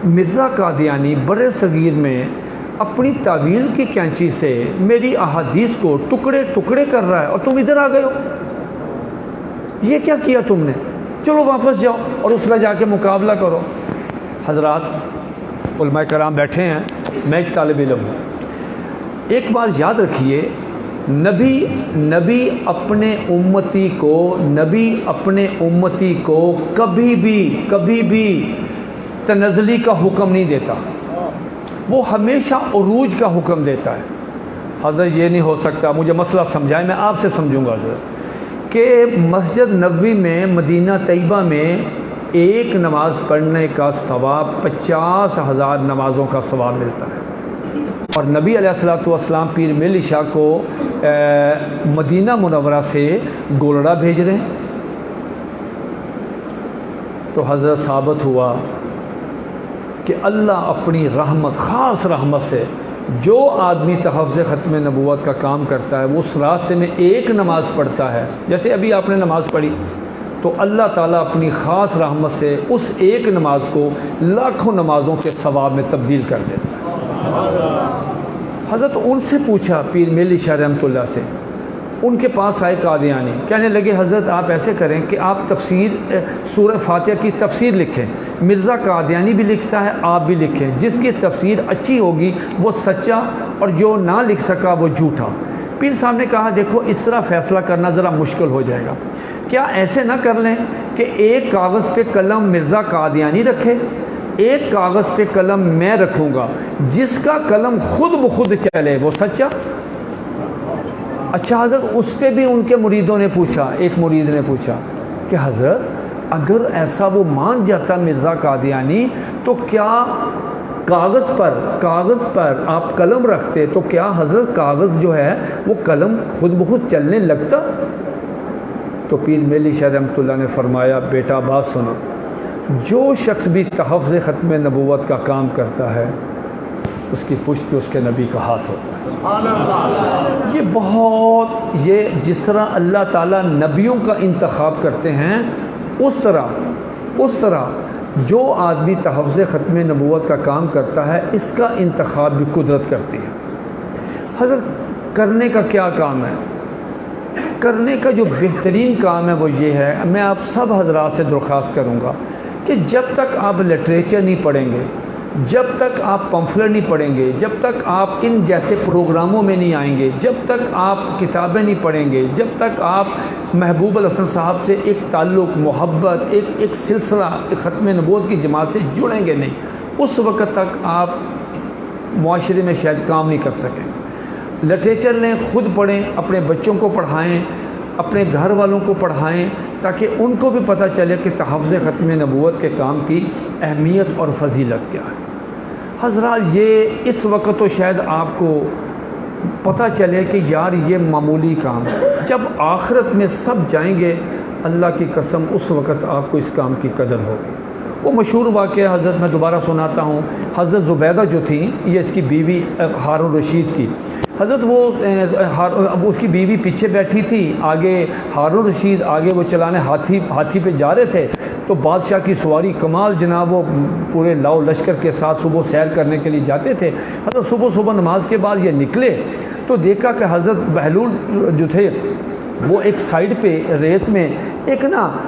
مرزا قادیانی برے صغیر میں اپنی تعویل کی کینچی سے میری احادیث کو ٹکڑے ٹکڑے کر رہا ہے اور تم ادھر آ گئے ہو، یہ کیا کیا تم نے؟ چلو واپس جاؤ اور اس کا جا کے مقابلہ کرو۔ حضرات علماء کرام بیٹھے ہیں، میں ایک طالب علم ہوں، ایک بات یاد رکھیے، نبی اپنے امتی کو کبھی بھی تنزلی کا حکم نہیں دیتا، وہ ہمیشہ عروج کا حکم دیتا ہے۔ حضرت یہ نہیں ہو سکتا، مجھے مسئلہ سمجھائیں، میں آپ سے سمجھوں گا حضرت، کہ مسجد نبوی میں مدینہ طیبہ میں ایک نماز پڑھنے کا ثواب 50,000 نمازوں کا ثواب ملتا ہے، اور نبی علیہ الصلوۃ والسلام پیر میل شاہ کو مدینہ منورہ سے گولڑا بھیج رہے ہیں۔ تو حضرت ثابت ہوا کہ اللہ اپنی رحمت، خاص رحمت سے، جو آدمی تحفظ ختم نبوت کا کام کرتا ہے وہ اس راستے میں ایک نماز پڑھتا ہے، جیسے ابھی آپ نے نماز پڑھی، تو اللہ تعالیٰ اپنی خاص رحمت سے اس ایک نماز کو لاکھوں نمازوں کے ثواب میں تبدیل کر دیتا ہے۔ حضرت ان سے پوچھا پیر میل شاہ رحمۃ اللہ سے، ان کے پاس آئے قادیانی، کہنے لگے حضرت آپ ایسے کریں کہ آپ تفسیر سورہ فاتحہ کی تفسیر لکھیں، مرزا قادیانی بھی لکھتا ہے، آپ بھی لکھیں، جس کی تفسیر اچھی ہوگی وہ سچا اور جو نہ لکھ سکا وہ جھوٹا۔ پیر صاحب نے کہا دیکھو اس طرح فیصلہ کرنا ذرا مشکل ہو جائے گا، کیا ایسے نہ کر لیں کہ ایک کاغذ پہ قلم مرزا قادیانی رکھے، ایک کاغذ پہ قلم میں رکھوں گا، جس کا قلم خود بخود چلے وہ سچا۔ اچھا حضرت اس پہ بھی ان کے مریدوں نے پوچھا، ایک مرید نے پوچھا کہ حضرت اگر ایسا وہ مان جاتا مرزا قادیانی تو کیا کاغذ پر آپ قلم رکھتے تو کیا حضرت کاغذ جو ہے وہ قلم خود بخود چلنے لگتا؟ تو پیر میلی شاہ رحمۃ اللہ نے فرمایا بیٹا بات سنو، جو شخص بھی تحفظ ختم نبوت کا کام کرتا ہے اس کی پشت پہ اس کے نبی کا ہاتھ ہوتا ہے۔ یہ جس طرح اللہ تعالیٰ نبیوں کا انتخاب کرتے ہیں اس طرح جو آدمی تحفظ ختم نبوت کا کام کرتا ہے اس کا انتخاب بھی قدرت کرتی ہے۔ حضرت کرنے کا کیا کام ہے؟ کرنے کا جو بہترین کام ہے وہ یہ ہے، میں آپ سب حضرات سے درخواست کروں گا کہ جب تک آپ لٹریچر نہیں پڑھیں گے، جب تک آپ پمفلٹ نہیں پڑھیں گے، جب تک آپ ان جیسے پروگراموں میں نہیں آئیں گے، جب تک آپ کتابیں نہیں پڑھیں گے، جب تک آپ محبوب الحسن صاحب سے ایک تعلق، محبت، ایک سلسلہ، ایک ختم نبوت کی جماعت سے جڑیں گے نہیں، اس وقت تک آپ معاشرے میں شاید کام نہیں کر سکیں۔ لٹریچر لیں، خود پڑھیں، اپنے بچوں کو پڑھائیں، اپنے گھر والوں کو پڑھائیں، تاکہ ان کو بھی پتہ چلے کہ تحفظ ختم نبوت کے کام کی اہمیت اور فضیلت کیا ہے۔ حضرات یہ اس وقت تو شاید آپ کو پتہ چلے کہ یار یہ معمولی کام ہے، جب آخرت میں سب جائیں گے اللہ کی قسم اس وقت آپ کو اس کام کی قدر ہوگی۔ وہ مشہور واقعہ حضرت میں دوبارہ سناتا ہوں، حضرت زبیدہ جو تھیں، یہ اس کی بیوی ہارون رشید کی، حضرت وہ اس کی بیوی پیچھے بیٹھی تھی، آگے ہارون رشید، آگے وہ چلانے ہاتھی پہ جا رہے تھے، تو بادشاہ کی سواری کمال جناب، وہ پورے لاؤ لشکر کے ساتھ صبح سیر کرنے کے لیے جاتے تھے۔ حضرت صبح نماز کے بعد یہ نکلے تو دیکھا کہ حضرت بہلول جو تھے وہ ایک سائیڈ پہ ریت میں ایک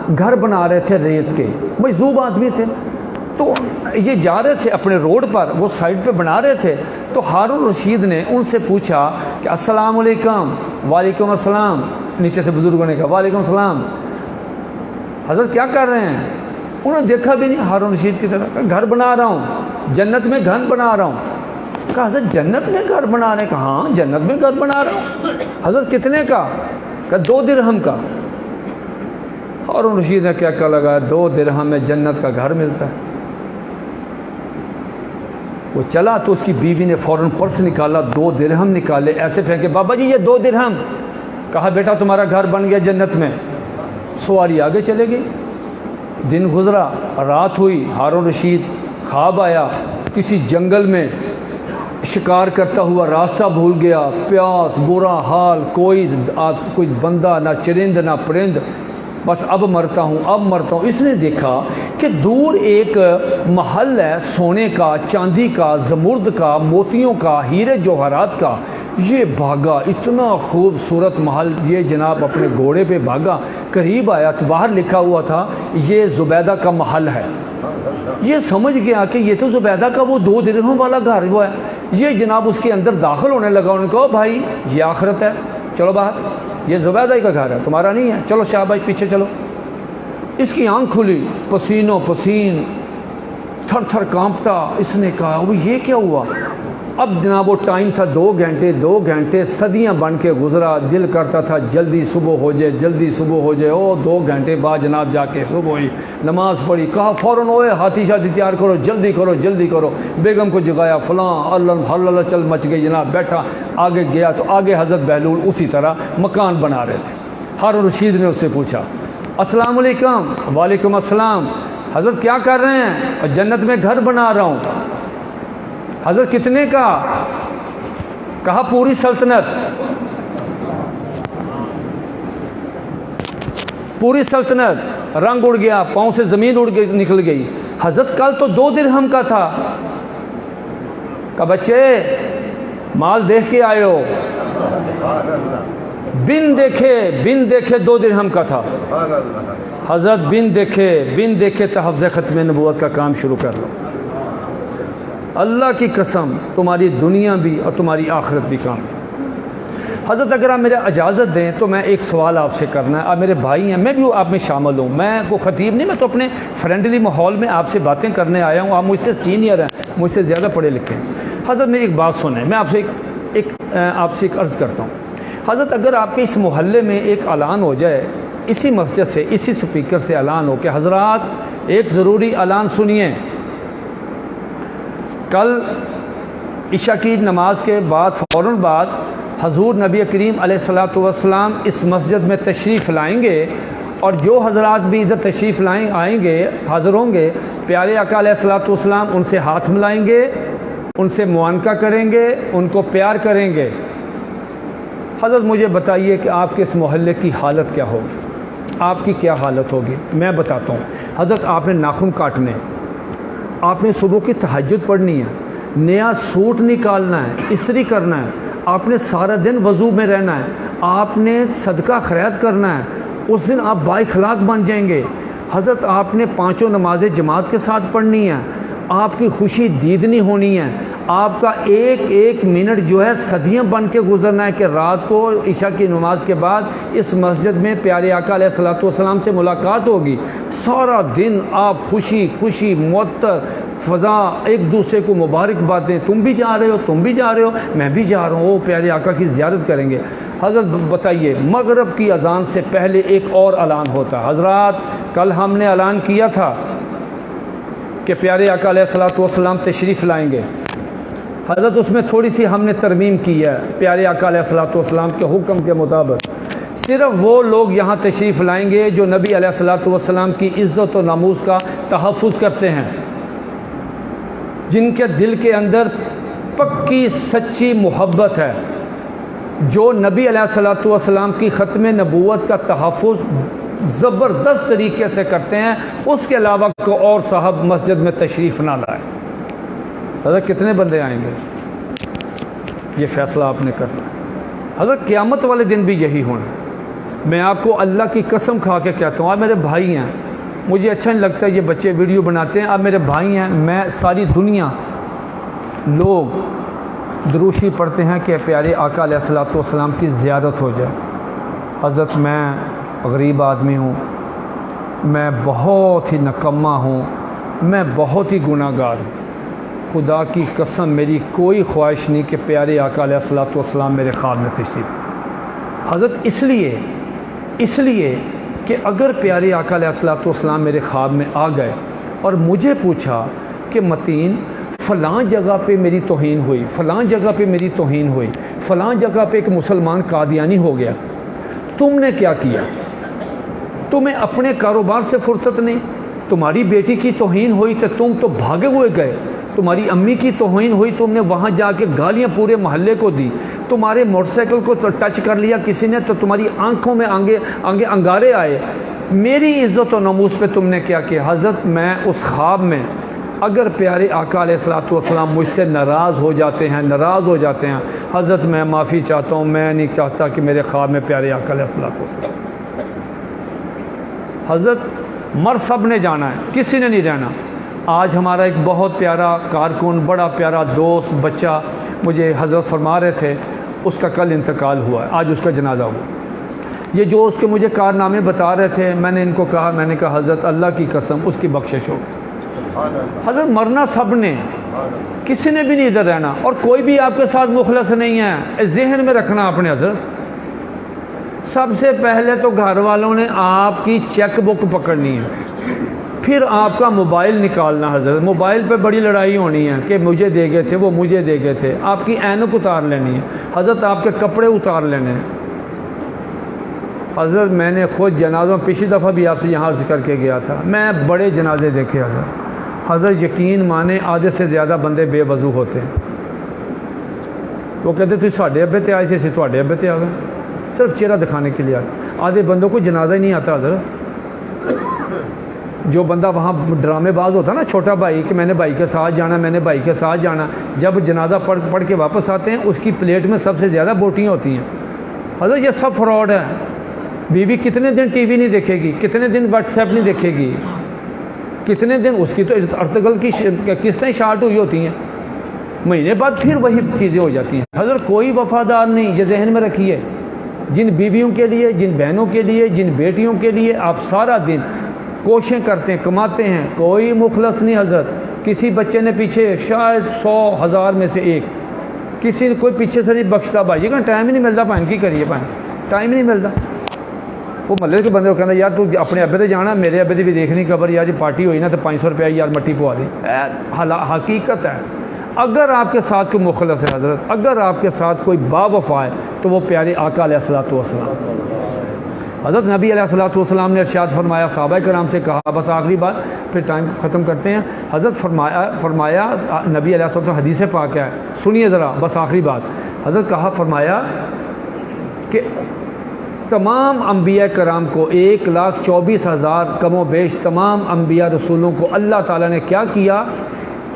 گھر بنا رہے تھے، ریت کے مجذوب آدمی تھے، تو یہ جا رہے تھے اپنے روڈ پر، وہ سائیڈ پہ بنا رہے تھے، تو ہارون رشید نے ان سے پوچھا کہ السلام علیکم۔ وعلیکم السلام۔ نیچے سے بزرگوں نے کہا وعلیکم السلام، حضرت کیا کر رہے ہیں؟ انہوں نے دیکھا بھی نہیں ہارون رشید کی طرف، کہا گھر بنا رہا ہوں، جنت میں گھر بنا رہا ہوں۔ کہا حضرت جنت میں گھر بنا رہے ہیں؟ کہا ہاں جنت میں گھر بنا رہا ہوں۔ حضرت کتنے کا؟ کہا 2 درہم کا۔ ہارون رشید نے کیا لگا 2 درہم میں جنت کا گھر ملتا ہے۔ وہ چلا تو اس کی بیوی نے فوراً پرس نکالا، 2 درہم نکالے، ایسے پھینکے، بابا جی یہ 2 درہم۔ کہا بیٹا تمہارا گھر بن گیا جنت میں۔ سواری آگے چلے گئی، دن گزرا، رات ہوئی، ہارون رشید خواب آیا، کسی جنگل میں شکار کرتا ہوا راستہ بھول گیا، پیاس، برا حال، کوئی بندہ نہ چرند نہ پرند، بس اب مرتا ہوں۔ اس نے دیکھا کہ دور ایک محل ہے سونے کا، چاندی کا، زمرد کا، موتیوں کا، ہیرے جوہرات کا۔ یہ بھاگا، اتنا خوبصورت محل، یہ جناب اپنے گھوڑے پہ بھاگا، قریب آیا تو باہر لکھا ہوا تھا یہ زبیدہ کا محل ہے۔ یہ سمجھ گیا کہ یہ تو زبیدہ کا وہ 2 درہم والا گھر ہوا ہے۔ یہ جناب اس کے اندر داخل ہونے لگا، انہوں نے کہا بھائی یہ آخرت ہے، چلو باہر، یہ زبیدہ کا گھر ہے، تمہارا نہیں ہے، چلو شاہ بھائی پیچھے چلو۔ اس کی آنکھ کھلی، پسینوں پسین تھر تھر کانپتا، اس نے کہا وہ یہ کیا ہوا؟ اب جناب وہ ٹائم تھا 2 گھنٹے صدیاں بن کے گزرا، دل کرتا تھا جلدی صبح ہو جائے، جلدی صبح ہو جائے۔ او 2 گھنٹے بعد جناب جا کے صبح ہوئی، نماز پڑھی، کہا فوراً اوے ہاتھی شادی تیار کرو، جلدی کرو جلدی کرو۔ بیگم کو جگایا، فلاں اللہ اللہ چل مچ گئی جناب، بیٹھا آگے گیا تو آگے حضرت بہلول اسی طرح مکان بنا رہے تھے۔ ہارون رشید نے اس سے پوچھا السلام علیکم۔ وعلیکم السلام۔ حضرت کیا کر رہے ہیں؟ جنت میں گھر بنا رہا ہوں۔ حضرت کتنے کا؟ کہا پوری سلطنت، پوری سلطنت۔ رنگ اڑ گیا، پاؤں سے زمین اڑ کے نکل گئی۔ حضرت کل تو 2 درہم کا تھا۔ کہا بچے مال دیکھ کے آئے ہو؟ بن دیکھے 2 درہم کا تھا۔ حضرت بن دیکھے تحفظ ختم نبوت کا کام شروع کر لو۔ اللہ کی قسم تمہاری دنیا بھی اور تمہاری آخرت بھی کام۔ حضرت اگر آپ میرے اجازت دیں تو میں ایک سوال آپ سے کرنا ہے۔ آپ میرے بھائی ہیں، میں بھی آپ میں شامل ہوں، میں کوئی خطیب نہیں، میں تو اپنے فرینڈلی ماحول میں آپ سے باتیں کرنے آیا ہوں۔ آپ مجھ سے سینئر ہیں، مجھ سے زیادہ پڑھے لکھے ہیں۔ حضرت میری ایک بات سنیں، میں آپ سے ایک عرض کرتا ہوں۔ حضرت اگر آپ کے اس محلے میں ایک اعلان ہو جائے، اسی مسجد سے، اسی سپیکر سے اعلان ہو کہ حضرات ایک ضروری اعلان سنیے، کل عشاء کی نماز کے بعد فوراً بعد حضور نبی کریم علیہ الصلوۃ والسلام اس مسجد میں تشریف لائیں گے، اور جو حضرات بھی ادھر تشریف آئیں گے، حاضر ہوں گے، پیارے آقا علیہ الصلوۃ والسلام ان سے ہاتھ ملائیں گے، ان سے معانقہ کریں گے، ان کو پیار کریں گے۔ حضرت مجھے بتائیے کہ آپ کے اس محلے کی حالت کیا ہوگی؟ آپ کی کیا حالت ہوگی؟ میں بتاتا ہوں۔ حضرت آپ نے ناخن کاٹنے، آپ نے صبح کی تہجد پڑھنی ہے، نیا سوٹ نکالنا ہے، استری کرنا ہے، آپ نے سارا دن وضو میں رہنا ہے، آپ نے صدقہ خیرات کرنا ہے، اس دن آپ بااخلاق بن جائیں گے۔ حضرت آپ نے 5 نمازیں جماعت کے ساتھ پڑھنی ہیں، آپ کی خوشی دیدنی ہونی ہے، آپ کا ایک منٹ جو ہے صدیاں بن کے گزرنا ہے کہ رات کو عشاء کی نماز کے بعد اس مسجد میں پیارے آقا علیہ الصلوۃ والسلام سے ملاقات ہوگی۔ سارا دن آپ خوشی معطر فضا، ایک دوسرے کو مبارکبادیں، تم بھی جا رہے ہو، میں بھی جا رہا ہوں، وہ پیارے آقا کی زیارت کریں گے۔ حضرت بتائیے مغرب کی اذان سے پہلے ایک اور اعلان ہوتا ہے۔ حضرات کل ہم نے اعلان کیا تھا کہ پیارے آقا علیہ الصلوۃ والسلام تشریف لائیں گے۔ حضرت اس میں تھوڑی سی ہم نے ترمیم کی ہے، پیارے آقا علیہ الصلوۃ والسلام کے حکم کے مطابق صرف وہ لوگ یہاں تشریف لائیں گے جو نبی علیہ الصلوۃ والسلام کی عزت و ناموس کا تحفظ کرتے ہیں، جن کے دل کے اندر پکی سچی محبت ہے، جو نبی علیہ الصلوۃ والسلام کی ختم نبوت کا تحفظ زبردست طریقے سے کرتے ہیں۔ اس کے علاوہ کوئی اور صاحب مسجد میں تشریف نہ لائے۔ حضرت کتنے بندے آئیں گے؟ یہ فیصلہ آپ نے کرنا ہے۔ حضرت قیامت والے دن بھی یہی ہونا۔ میں آپ کو اللہ کی قسم کھا کے کہتا ہوں، آپ میرے بھائی ہیں، مجھے اچھا نہیں لگتا یہ بچے ویڈیو بناتے ہیں، آپ میرے بھائی ہیں، میں ساری دنیا لوگ دروشی پڑھتے ہیں کہ پیارے آقا علیہ الصلوۃ والسلام کی زیارت ہو جائے۔ حضرت میں غریب آدمی ہوں، میں بہت ہی نکما ہوں، میں بہت ہی گناہ گار ہوں، خدا کی قسم میری کوئی خواہش نہیں کہ پیارے آقا علیہ الصلوۃ والسلام میرے خواب میں تشریف۔ حضرت اس لیے کہ اگر پیارے آقا علیہ الصلوۃ والسلام میرے خواب میں آ گئے اور مجھے پوچھا کہ متین فلاں جگہ پہ میری توہین ہوئی، فلاں جگہ پہ میری توہین ہوئی، فلاں جگہ پہ ایک مسلمان قادیانی ہو گیا، تم نے کیا کیا؟ تمہیں اپنے کاروبار سے فرصت نہیں، تمہاری بیٹی کی توہین ہوئی تو تم تو بھاگے ہوئے گئے، تمہاری امی کی توہین ہوئی تم نے وہاں جا کے گالیاں پورے محلے کو دی، تمہارے موٹر سائیکل کو تو ٹچ کر لیا کسی نے تو تمہاری آنکھوں میں آنگے انگارے آئے، میری عزت و ناموس پہ تم نے کیا کیا؟ حضرت میں اس خواب میں اگر پیارے آقا علیہ الصلوۃ والسلام مجھ سے ناراض ہو جاتے ہیں حضرت میں معافی چاہتا ہوں، میں نہیں چاہتا کہ میرے خواب میں پیارے آقا علیہ الصلوۃ والسلام۔ حضرت مر سب نے جانا ہے، کسی نے نہیں رہنا۔ آج ہمارا ایک بہت پیارا کارکن، بڑا پیارا دوست، بچہ مجھے حضرت فرما رہے تھے اس کا کل انتقال ہوا ہے، آج اس کا جنازہ ہوا۔ یہ جو اس کے مجھے کارنامے بتا رہے تھے، میں نے ان کو کہا، میں نے کہا حضرت اللہ کی قسم اس کی بخشش ہو، حضرت مرنا سب نے، کسی نے بھی نہیں ادھر رہنا، اور کوئی بھی آپ کے ساتھ مخلص نہیں ہے، ذہن میں رکھنا آپ نے۔ حضرت سب سے پہلے تو گھر والوں نے آپ کی چیک بک پکڑنی ہے، پھر آپ کا موبائل نکالنا۔ حضرت موبائل پہ بڑی لڑائی ہونی ہے کہ مجھے دے گئے تھے، وہ مجھے دے گئے تھے۔ آپ کی اینک اتار لینی ہے حضرت، آپ کے کپڑے اتار لینے ہیں۔ حضرت میں نے خود جنازوں، پچھلی دفعہ بھی آپ سے یہاں ذکر کے گیا تھا، میں بڑے جنازے دیکھے حضرت یقین مانے آدھے سے زیادہ بندے بے وضو ہوتے ہیں۔ وہ کہتے تھے ساڈے ابے تے آئے سے تھوڑے ابے تے آ گئے، صرف چہرہ دکھانے کے لیے آئے۔ آدھے بندوں کو جنازہ ہی نہیں آتا حضرت۔ جو بندہ وہاں ڈرامے باز ہوتا ہے نا، چھوٹا بھائی کہ میں نے بھائی کے ساتھ جانا، میں نے بھائی کے ساتھ جانا، جب جنازہ پڑھ کے واپس آتے ہیں اس کی پلیٹ میں سب سے زیادہ بوٹیاں ہوتی ہیں۔ حضرت یہ سب فراڈ ہے۔ بیوی کتنے دن ٹی وی نہیں دیکھے گی، کتنے دن واٹس ایپ نہیں دیکھے گی، کتنے دن اس کی تو ارتگل کی قسطیں شارٹ ہوئی ہوتی ہیں، مہینے بعد پھر وہی چیزیں ہو جاتی ہیں۔ حضرت کوئی وفادار نہیں، یہ ذہن میں رکھیے۔ جن بیویوں کے لیے، جن بہنوں کے لیے، جن بیٹیوں کے لیے آپ سارا دن کوششیں کرتے ہیں، کماتے ہیں، کوئی مخلص نہیں حضرت۔ کسی بچے نے پیچھے شاید 100,000 میں سے ایک، کسی نے کوئی پیچھے سے نہیں بخشتا۔ بھائی کہ ٹائم ہی نہیں ملتا، بہن کی کریے، بہن ٹائم ہی نہیں ملتا۔ وہ محلے کے بندے کو کہنا یار تو اپنے ابے تے جانا، میرے ابے دی بھی دیکھنی خبر، یار جی پارٹی ہوئی نا تو 500 روپیہ یار مٹی پوا دی۔ حقیقت ہے اگر آپ کے ساتھ کوئی مخلص ہے حضرت، اگر آپ کے ساتھ کوئی با وفا ہے تو وہ پیارے آقا علیہ الصلوۃ والسلام۔ حضرت نبی علیہ الصلوۃ والسلام نے ارشاد فرمایا، صحابہ کرام سے کہا، بس آخری بات پھر ٹائم ختم کرتے ہیں۔ حضرت فرمایا نبی علیہ الصلوۃ والسلام، حدیث پاک ہے، سنیے ذرا، بس آخری بات۔ حضرت کہا، فرمایا کہ تمام انبیاء کرام کو 1,24,000 کم و بیش تمام انبیاء رسولوں کو اللہ تعالیٰ نے کیا کیا،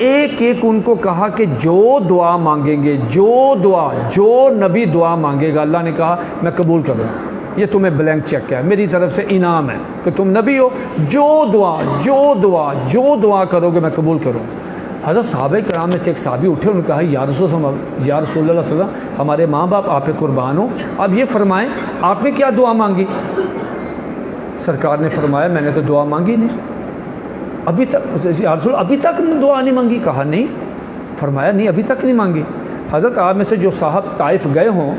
ایک ایک ان کو کہا کہ جو دعا مانگیں گے، جو نبی دعا مانگے گا، اللہ نے کہا میں قبول کروں، یہ تمہیں بلینک چیک ہے، میری طرف سے انعام ہے کہ تم نبی ہو، جو دعا کرو گے میں قبول کروں۔ حضرت صحابہ کرام میں سے ایک صحابی اٹھے، انہوں نے کہا یا رسول اللہ صلی اللہ علیہ وسلم، ہمارے ماں باپ آپ پہ قربان ہوں، اب یہ فرمائیں آپ نے کیا دعا مانگی؟ سرکار نے فرمایا میں نے تو دعا مانگی نہیں، ابھی تک یا رسول ابھی تک دعا نہیں مانگی؟ کہا نہیں۔ فرمایا نہیں ابھی تک نہیں مانگی۔ حضرت آپ میں سے جو صاحب طائف گئے ہوں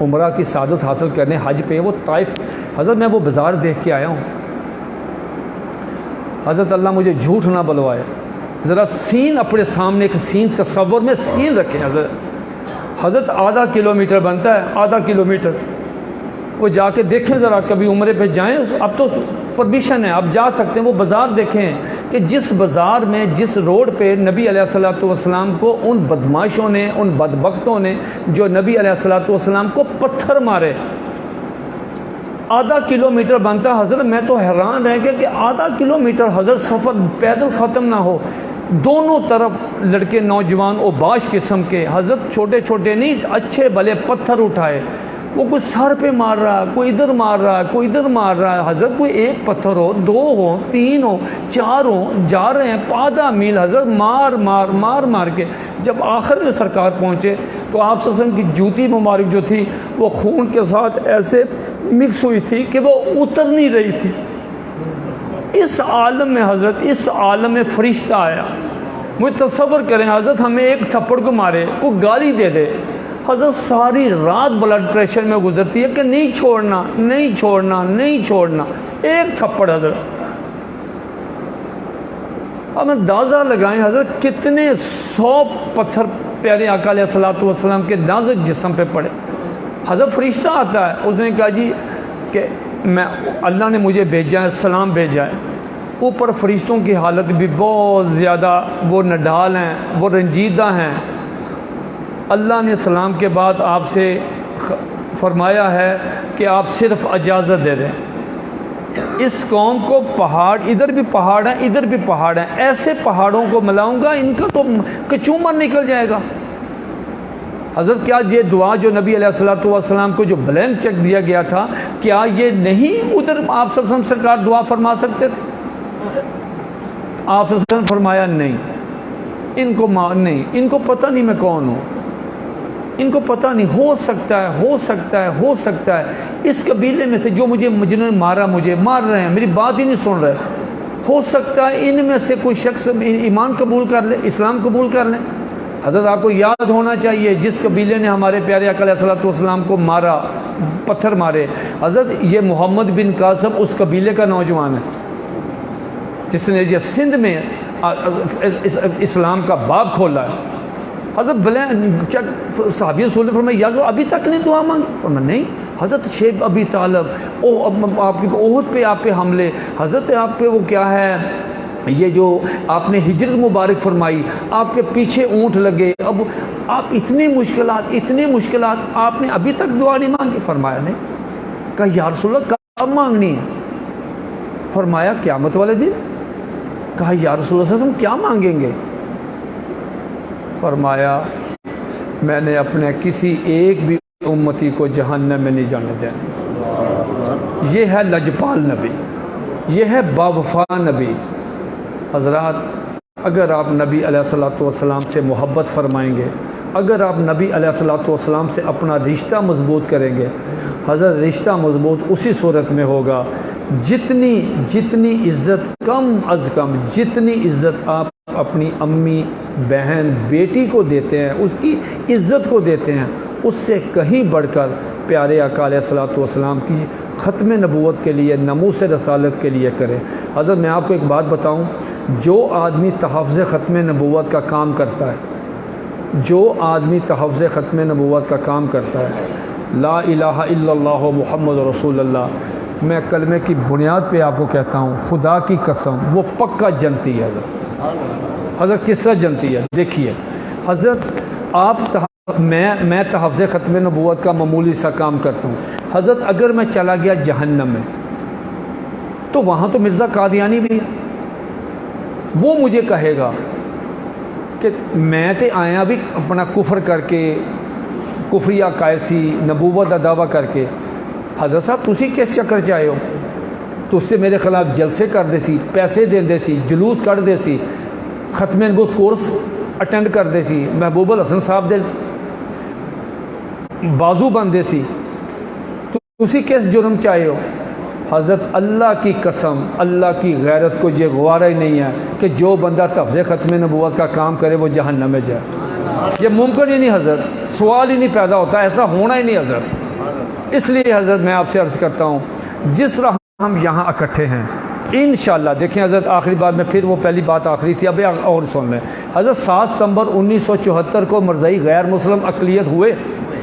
عمرہ کی سعادت حاصل کرنے حج پہ، وہ طائف، حضرت میں وہ بازار دیکھ کے آیا ہوں حضرت، اللہ مجھے جھوٹ نہ بلوائے، ذرا سین اپنے سامنے ایک سین تصور میں سین رکھیں حضرت آدھا کلومیٹر بنتا ہے، آدھا کلومیٹر، وہ جا کے دیکھیں ذرا، کبھی عمرے پہ جائیں، اب تو پرمیشن ہے، آپ جا سکتے ہیں، وہ بازار دیکھیں کہ جس بازار میں، جس روڈ پہ نبی علیہ الصلوۃ والسلام کو ان بدماشوں نے، ان بدبختوں نے جو نبی علیہ الصلوۃ والسلام کو پتھر مارے، آدھا کلومیٹر بنتا حضرت۔ میں تو حیران رہ گیا کہ آدھا کلومیٹر حضرت سفر پیدل ختم نہ ہو، دونوں طرف لڑکے نوجوان اوباش قسم کے حضرت، چھوٹے چھوٹے نہیں، اچھے بھلے پتھر اٹھائے، وہ کوئی سر پہ مار رہا ہے، کوئی ادھر مار رہا ہے، کوئی ادھر مار رہا ہے حضرت، کوئی ایک پتھر ہو، 2 ہو، 3 ہو، 4 ہو، جا رہے ہیں آدھا میل حضرت، مار کے جب آخر میں سرکار پہنچے تو آپ صلی اللہ علیہ وسلم کی جوتی مبارک جو تھی وہ خون کے ساتھ ایسے مکس ہوئی تھی کہ وہ اتر نہیں رہی تھی۔ اس عالم میں حضرت، اس عالم میں فرشتہ آیا، مجھے تصور کریں حضرت، ہمیں ایک تھپڑ کو مارے، کوئی گالی دے دے حضرت، ساری رات بلڈ پریشر میں گزرتی ہے کہ نہیں چھوڑنا، ایک تھپڑ حضرت۔ اب اندازہ لگائیں حضرت کتنے 100 پتھر پیارے آقا علیہ الصلوۃ والسلام کے نازک جسم پہ پڑے۔ حضرت فرشتہ آتا ہے، اس نے کہا جی کہ اللہ نے مجھے بھیجا ہے، سلام بھیجا ہے۔ اوپر فرشتوں کی حالت بھی بہت زیادہ وہ نڈال ہیں، وہ رنجیدہ ہیں۔ اللہ نے سلام کے بعد آپ سے فرمایا ہے کہ آپ صرف اجازت دے دیں، اس قوم کو پہاڑ، ادھر بھی پہاڑ ہیں، ادھر بھی پہاڑ ہیں، ایسے پہاڑوں کو ملاؤں گا ان کا تو کچومر نکل جائے گا۔ حضرت کیا یہ دعا جو نبی علیہ الصلوۃ والسلام کو جو بلینک چیک دیا گیا تھا، کیا یہ نہیں ادھر آپ صلی اللہ علیہ وسلم سرکار دعا فرما سکتے تھے؟ آپ صلی اللہ علیہ وسلم فرمایا نہیں، ان کو پتہ نہیں میں کون ہوں، ان کو پتہ نہیں، ہو سکتا ہے اس قبیلے میں سے جو جنہوں نے مارا، مجھے مار رہے ہیں، میری بات ہی نہیں سن رہے، ہو سکتا ہے ان میں سے کوئی شخص ایمان قبول کر لے، اسلام قبول کر لیں۔ حضرت آپ کو یاد ہونا چاہیے جس قبیلے نے ہمارے پیارے آقا علیہ الصلوۃ والسلام کو مارا، پتھر مارے، حضرت یہ محمد بن قاسم اس قبیلے کا نوجوان ہے جس نے یہ سندھ میں اسلام کا باب کھولا ہے۔ حضرت صحابی رسول فرمایا یا ابھی تک نہیں دعا مانگی؟ فرمایا نہیں۔ حضرت شیخ ابی طالب آپ کے احد پہ آپ پہ حملے، حضرت آپ پہ وہ کیا ہے یہ جو آپ نے ہجرت مبارک فرمائی، آپ کے پیچھے اونٹ لگے، اب آپ اتنی مشکلات آپ نے ابھی تک دعا نہیں مانگی؟ فرمایا نہیں۔ کہا یا رسول اللہ کب مانگنی ہے؟ فرمایا قیامت والے دن۔ کہا یا رسول اللہ ہم کیا مانگیں گے؟ فرمایا میں نے اپنے کسی ایک بھی امتی کو جہنم میں نہیں جانے دینا۔ یہ ہے لجپال نبی، یہ ہے باوفا نبی۔ حضرات اگر آپ نبی علیہ الصلوۃ والسلام سے محبت فرمائیں گے، اگر آپ نبی علیہ الصلوۃ والسلام سے اپنا رشتہ مضبوط کریں گے، حضرت رشتہ مضبوط اسی صورت میں ہوگا جتنی عزت کم از کم جتنی عزت آپ اپنی امی، بہن، بیٹی کو دیتے ہیں، اس کی عزت کو دیتے ہیں، اس سے کہیں بڑھ کر پیارے آقا علیہ الصلوۃ والسلام کی ختم نبوت کے لیے، ناموس رسالت کے لیے کریں۔ حضرت میں آپ کو ایک بات بتاؤں، جو آدمی تحفظ ختم نبوت کا کام کرتا ہے، جو آدمی تحفظ ختم نبوت کا کام کرتا ہے، لا الہ الا اللہ محمد رسول اللہ، میں کلمے کی بنیاد پہ آپ کو کہتا ہوں خدا کی قسم وہ پکا جنتی ہے۔ حضرت کس طرح جنتی ہے دیکھیے، حضرت آپ میں تحفظ ختم نبوت کا معمولی سا کام کرتا ہوں، حضرت اگر میں چلا گیا جہنم میں تو وہاں تو مرزا قادیانی بھی ہے، وہ مجھے کہے گا کہ میں تے آیا بھی اپنا کفر کر کے، کفریہ قائسی نبوت کا دعویٰ کر کے، حضرت صاحب تسی کس چکر چاہے ہو؟ تو اس سے میرے خلاف جلسے کر دے سی، پیسے دے سی، جلوس کر دے سی، ختم نبوت کورس اٹینڈ کر دے سی، محبوب الحسن صاحب دے بازو بن دے سی، تسی کس جرم چاہے ہو؟ حضرت اللہ کی قسم، اللہ کی غیرت کو یہ گوارا ہی نہیں ہے کہ جو بندہ تحفظ ختم نبوت کا کام کرے وہ جہنم میں جائے۔ یہ ممکن ہی نہیں حضرت، سوال ہی نہیں پیدا ہوتا، ایسا ہونا ہی نہیں حضرت۔ اس لیے حضرت میں آپ سے عرض کرتا ہوں جس طرح ہم یہاں اکٹھے ہیں انشاءاللہ، دیکھیں حضرت آخری بات میں پھر وہ پہلی بات آخری تھی، اب اور سن لیں۔ حضرت 7 ستمبر 1974 کو مرزائی غیر مسلم اقلیت ہوئے،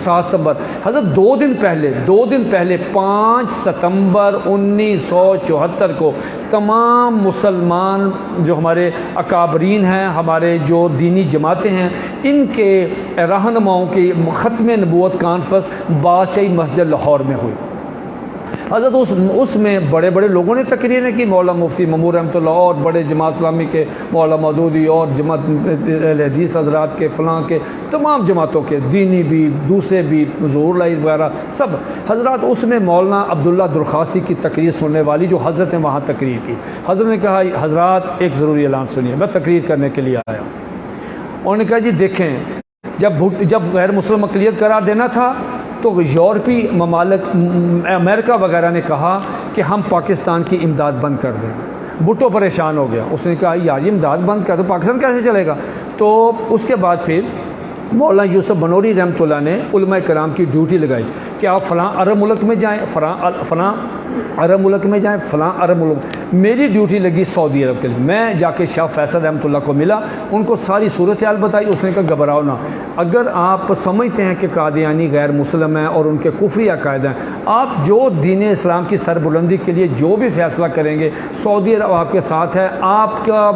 7 ستمبر، حضرت دو دن پہلے 5 ستمبر 1974 کو تمام مسلمان جو ہمارے اکابرین ہیں، ہمارے جو دینی جماعتیں ہیں، ان کے رہنماؤں کی ختم نبوت کانفرنس بادشاہی مسجد لاہور میں ہوئی۔ حضرت اس میں بڑے بڑے لوگوں نے تقریریں کی، مولانا مفتی ممور رحمۃ اللہ اور بڑے جماعت اسلامی کے مولانا مودودی اور جماعت حدیث حضرات کے فلاں کے تمام جماعتوں کے دینی بھی دوسرے بھی ظہور لائی وغیرہ سب حضرات، اس میں مولانا عبداللہ درخواسی کی تقریر سننے والی جو حضرت نے وہاں تقریر کی، حضرت نے کہا حضرات ایک ضروری اعلان سنیے، میں تقریر کرنے کے لیے آیا۔ انہوں نے کہا جی دیکھیں، جب غیر مسلم اقلیت قرار دینا تھا تو یورپی ممالک امریکہ وغیرہ نے کہا کہ ہم پاکستان کی امداد بند کر دیں۔ بھٹو پریشان ہو گیا، اس نے کہا یار یہ امداد بند کر دو پاکستان کیسے چلے گا؟ تو اس کے بعد پھر مولانا یوسف بنوری رحمۃ اللہ نے علماء کرام کی ڈیوٹی لگائی کہ آپ فلاں عرب ملک میں جائیں، فلاں عرب ملک میں جائیں، فلاں عرب ملک۔ میری ڈیوٹی لگی سعودی عرب کے لیے، میں جا کے شاہ فیصل رحمۃ اللہ کو ملا، ان کو ساری صورتحال بتائی، اس نے کہا گھبراؤ نہ، اگر آپ سمجھتے ہیں کہ قادیانی غیر مسلم ہیں اور ان کے کفری عقائد ہیں، آپ جو دین اسلام کی سربلندی کے لیے جو بھی فیصلہ کریں گے سعودی عرب آپ کے ساتھ ہے، آپ کا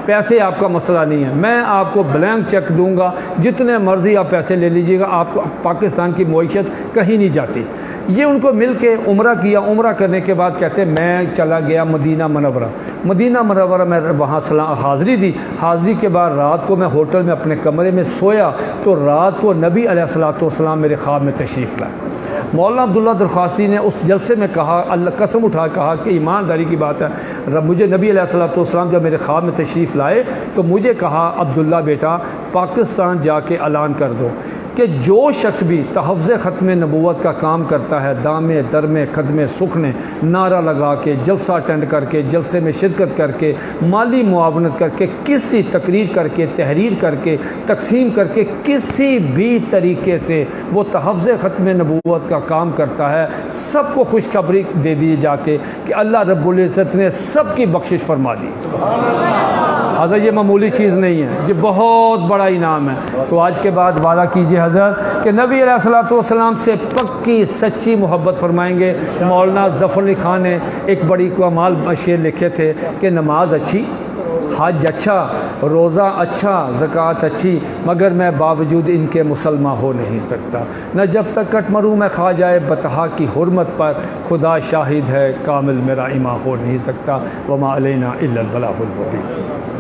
پیسے آپ کا مسئلہ نہیں ہے، میں آپ کو بلینک چیک دوں گا، جتنے مرضی آپ پیسے لے لیجیے گا، آپ کو پاکستان کی معیشت کہیں نہیں جاتی۔ یہ ان کو مل کے عمرہ کیا، عمرہ کرنے کے بعد کہتے ہیں میں چلا گیا مدینہ منورہ میں وہاں حاضری دی، حاضری کے بعد رات کو میں ہوٹل میں اپنے کمرے میں سویا تو رات کو نبی علیہ الصلوۃ والسلام میرے خواب میں تشریف لائے۔ مولانا عبداللہ درخواسی نے اس جلسے میں کہا، اللہ قسم اٹھا کہا کہ ایمانداری کی بات ہے، مجھے نبی علیہ الصلوۃ والسلام جب میرے خواب میں تشریف لائے تو مجھے کہا عبداللہ بیٹا پاکستان جا کے اعلان کر دو کہ جو شخص بھی تحفظ ختم نبوت کا کام کرتا ہے، دامے درمے خدمے سکھنے نعرہ لگا کے، جلسہ اٹینڈ کر کے، جلسے میں شرکت کر کے، مالی معاونت کر کے، کسی تقریر کر کے، تحریر کر کے، تقسیم کر کے، کسی بھی طریقے سے وہ تحفظ ختم نبوت کا کام کرتا ہے، سب کو خوشخبری دے دی جا کے کہ اللہ رب العزت نے سب کی بخشش فرما دی۔ حضرت یہ معمولی چیز نہیں ہے، یہ بہت بڑا انعام ہے۔ تو آج کے بعد وعدہ کیجئے حضرت کہ نبی علیہ الصلوۃ والسلام سے پکی سچی محبت فرمائیں گے۔ مولانا ظفر علی خان نے ایک بڑی کمال شعر لکھے تھے کہ نماز اچھی، حج اچھا، روزہ اچھا، زکوٰۃ اچھی، مگر میں باوجود ان کے مسلمان ہو نہیں سکتا۔ نہ جب تک کٹ مروں میں خواجہ بطحا کی حرمت پر، خدا شاہد ہے کامل میرا ایمان ہو نہیں سکتا۔ وما علینا الا البلاغ المبین۔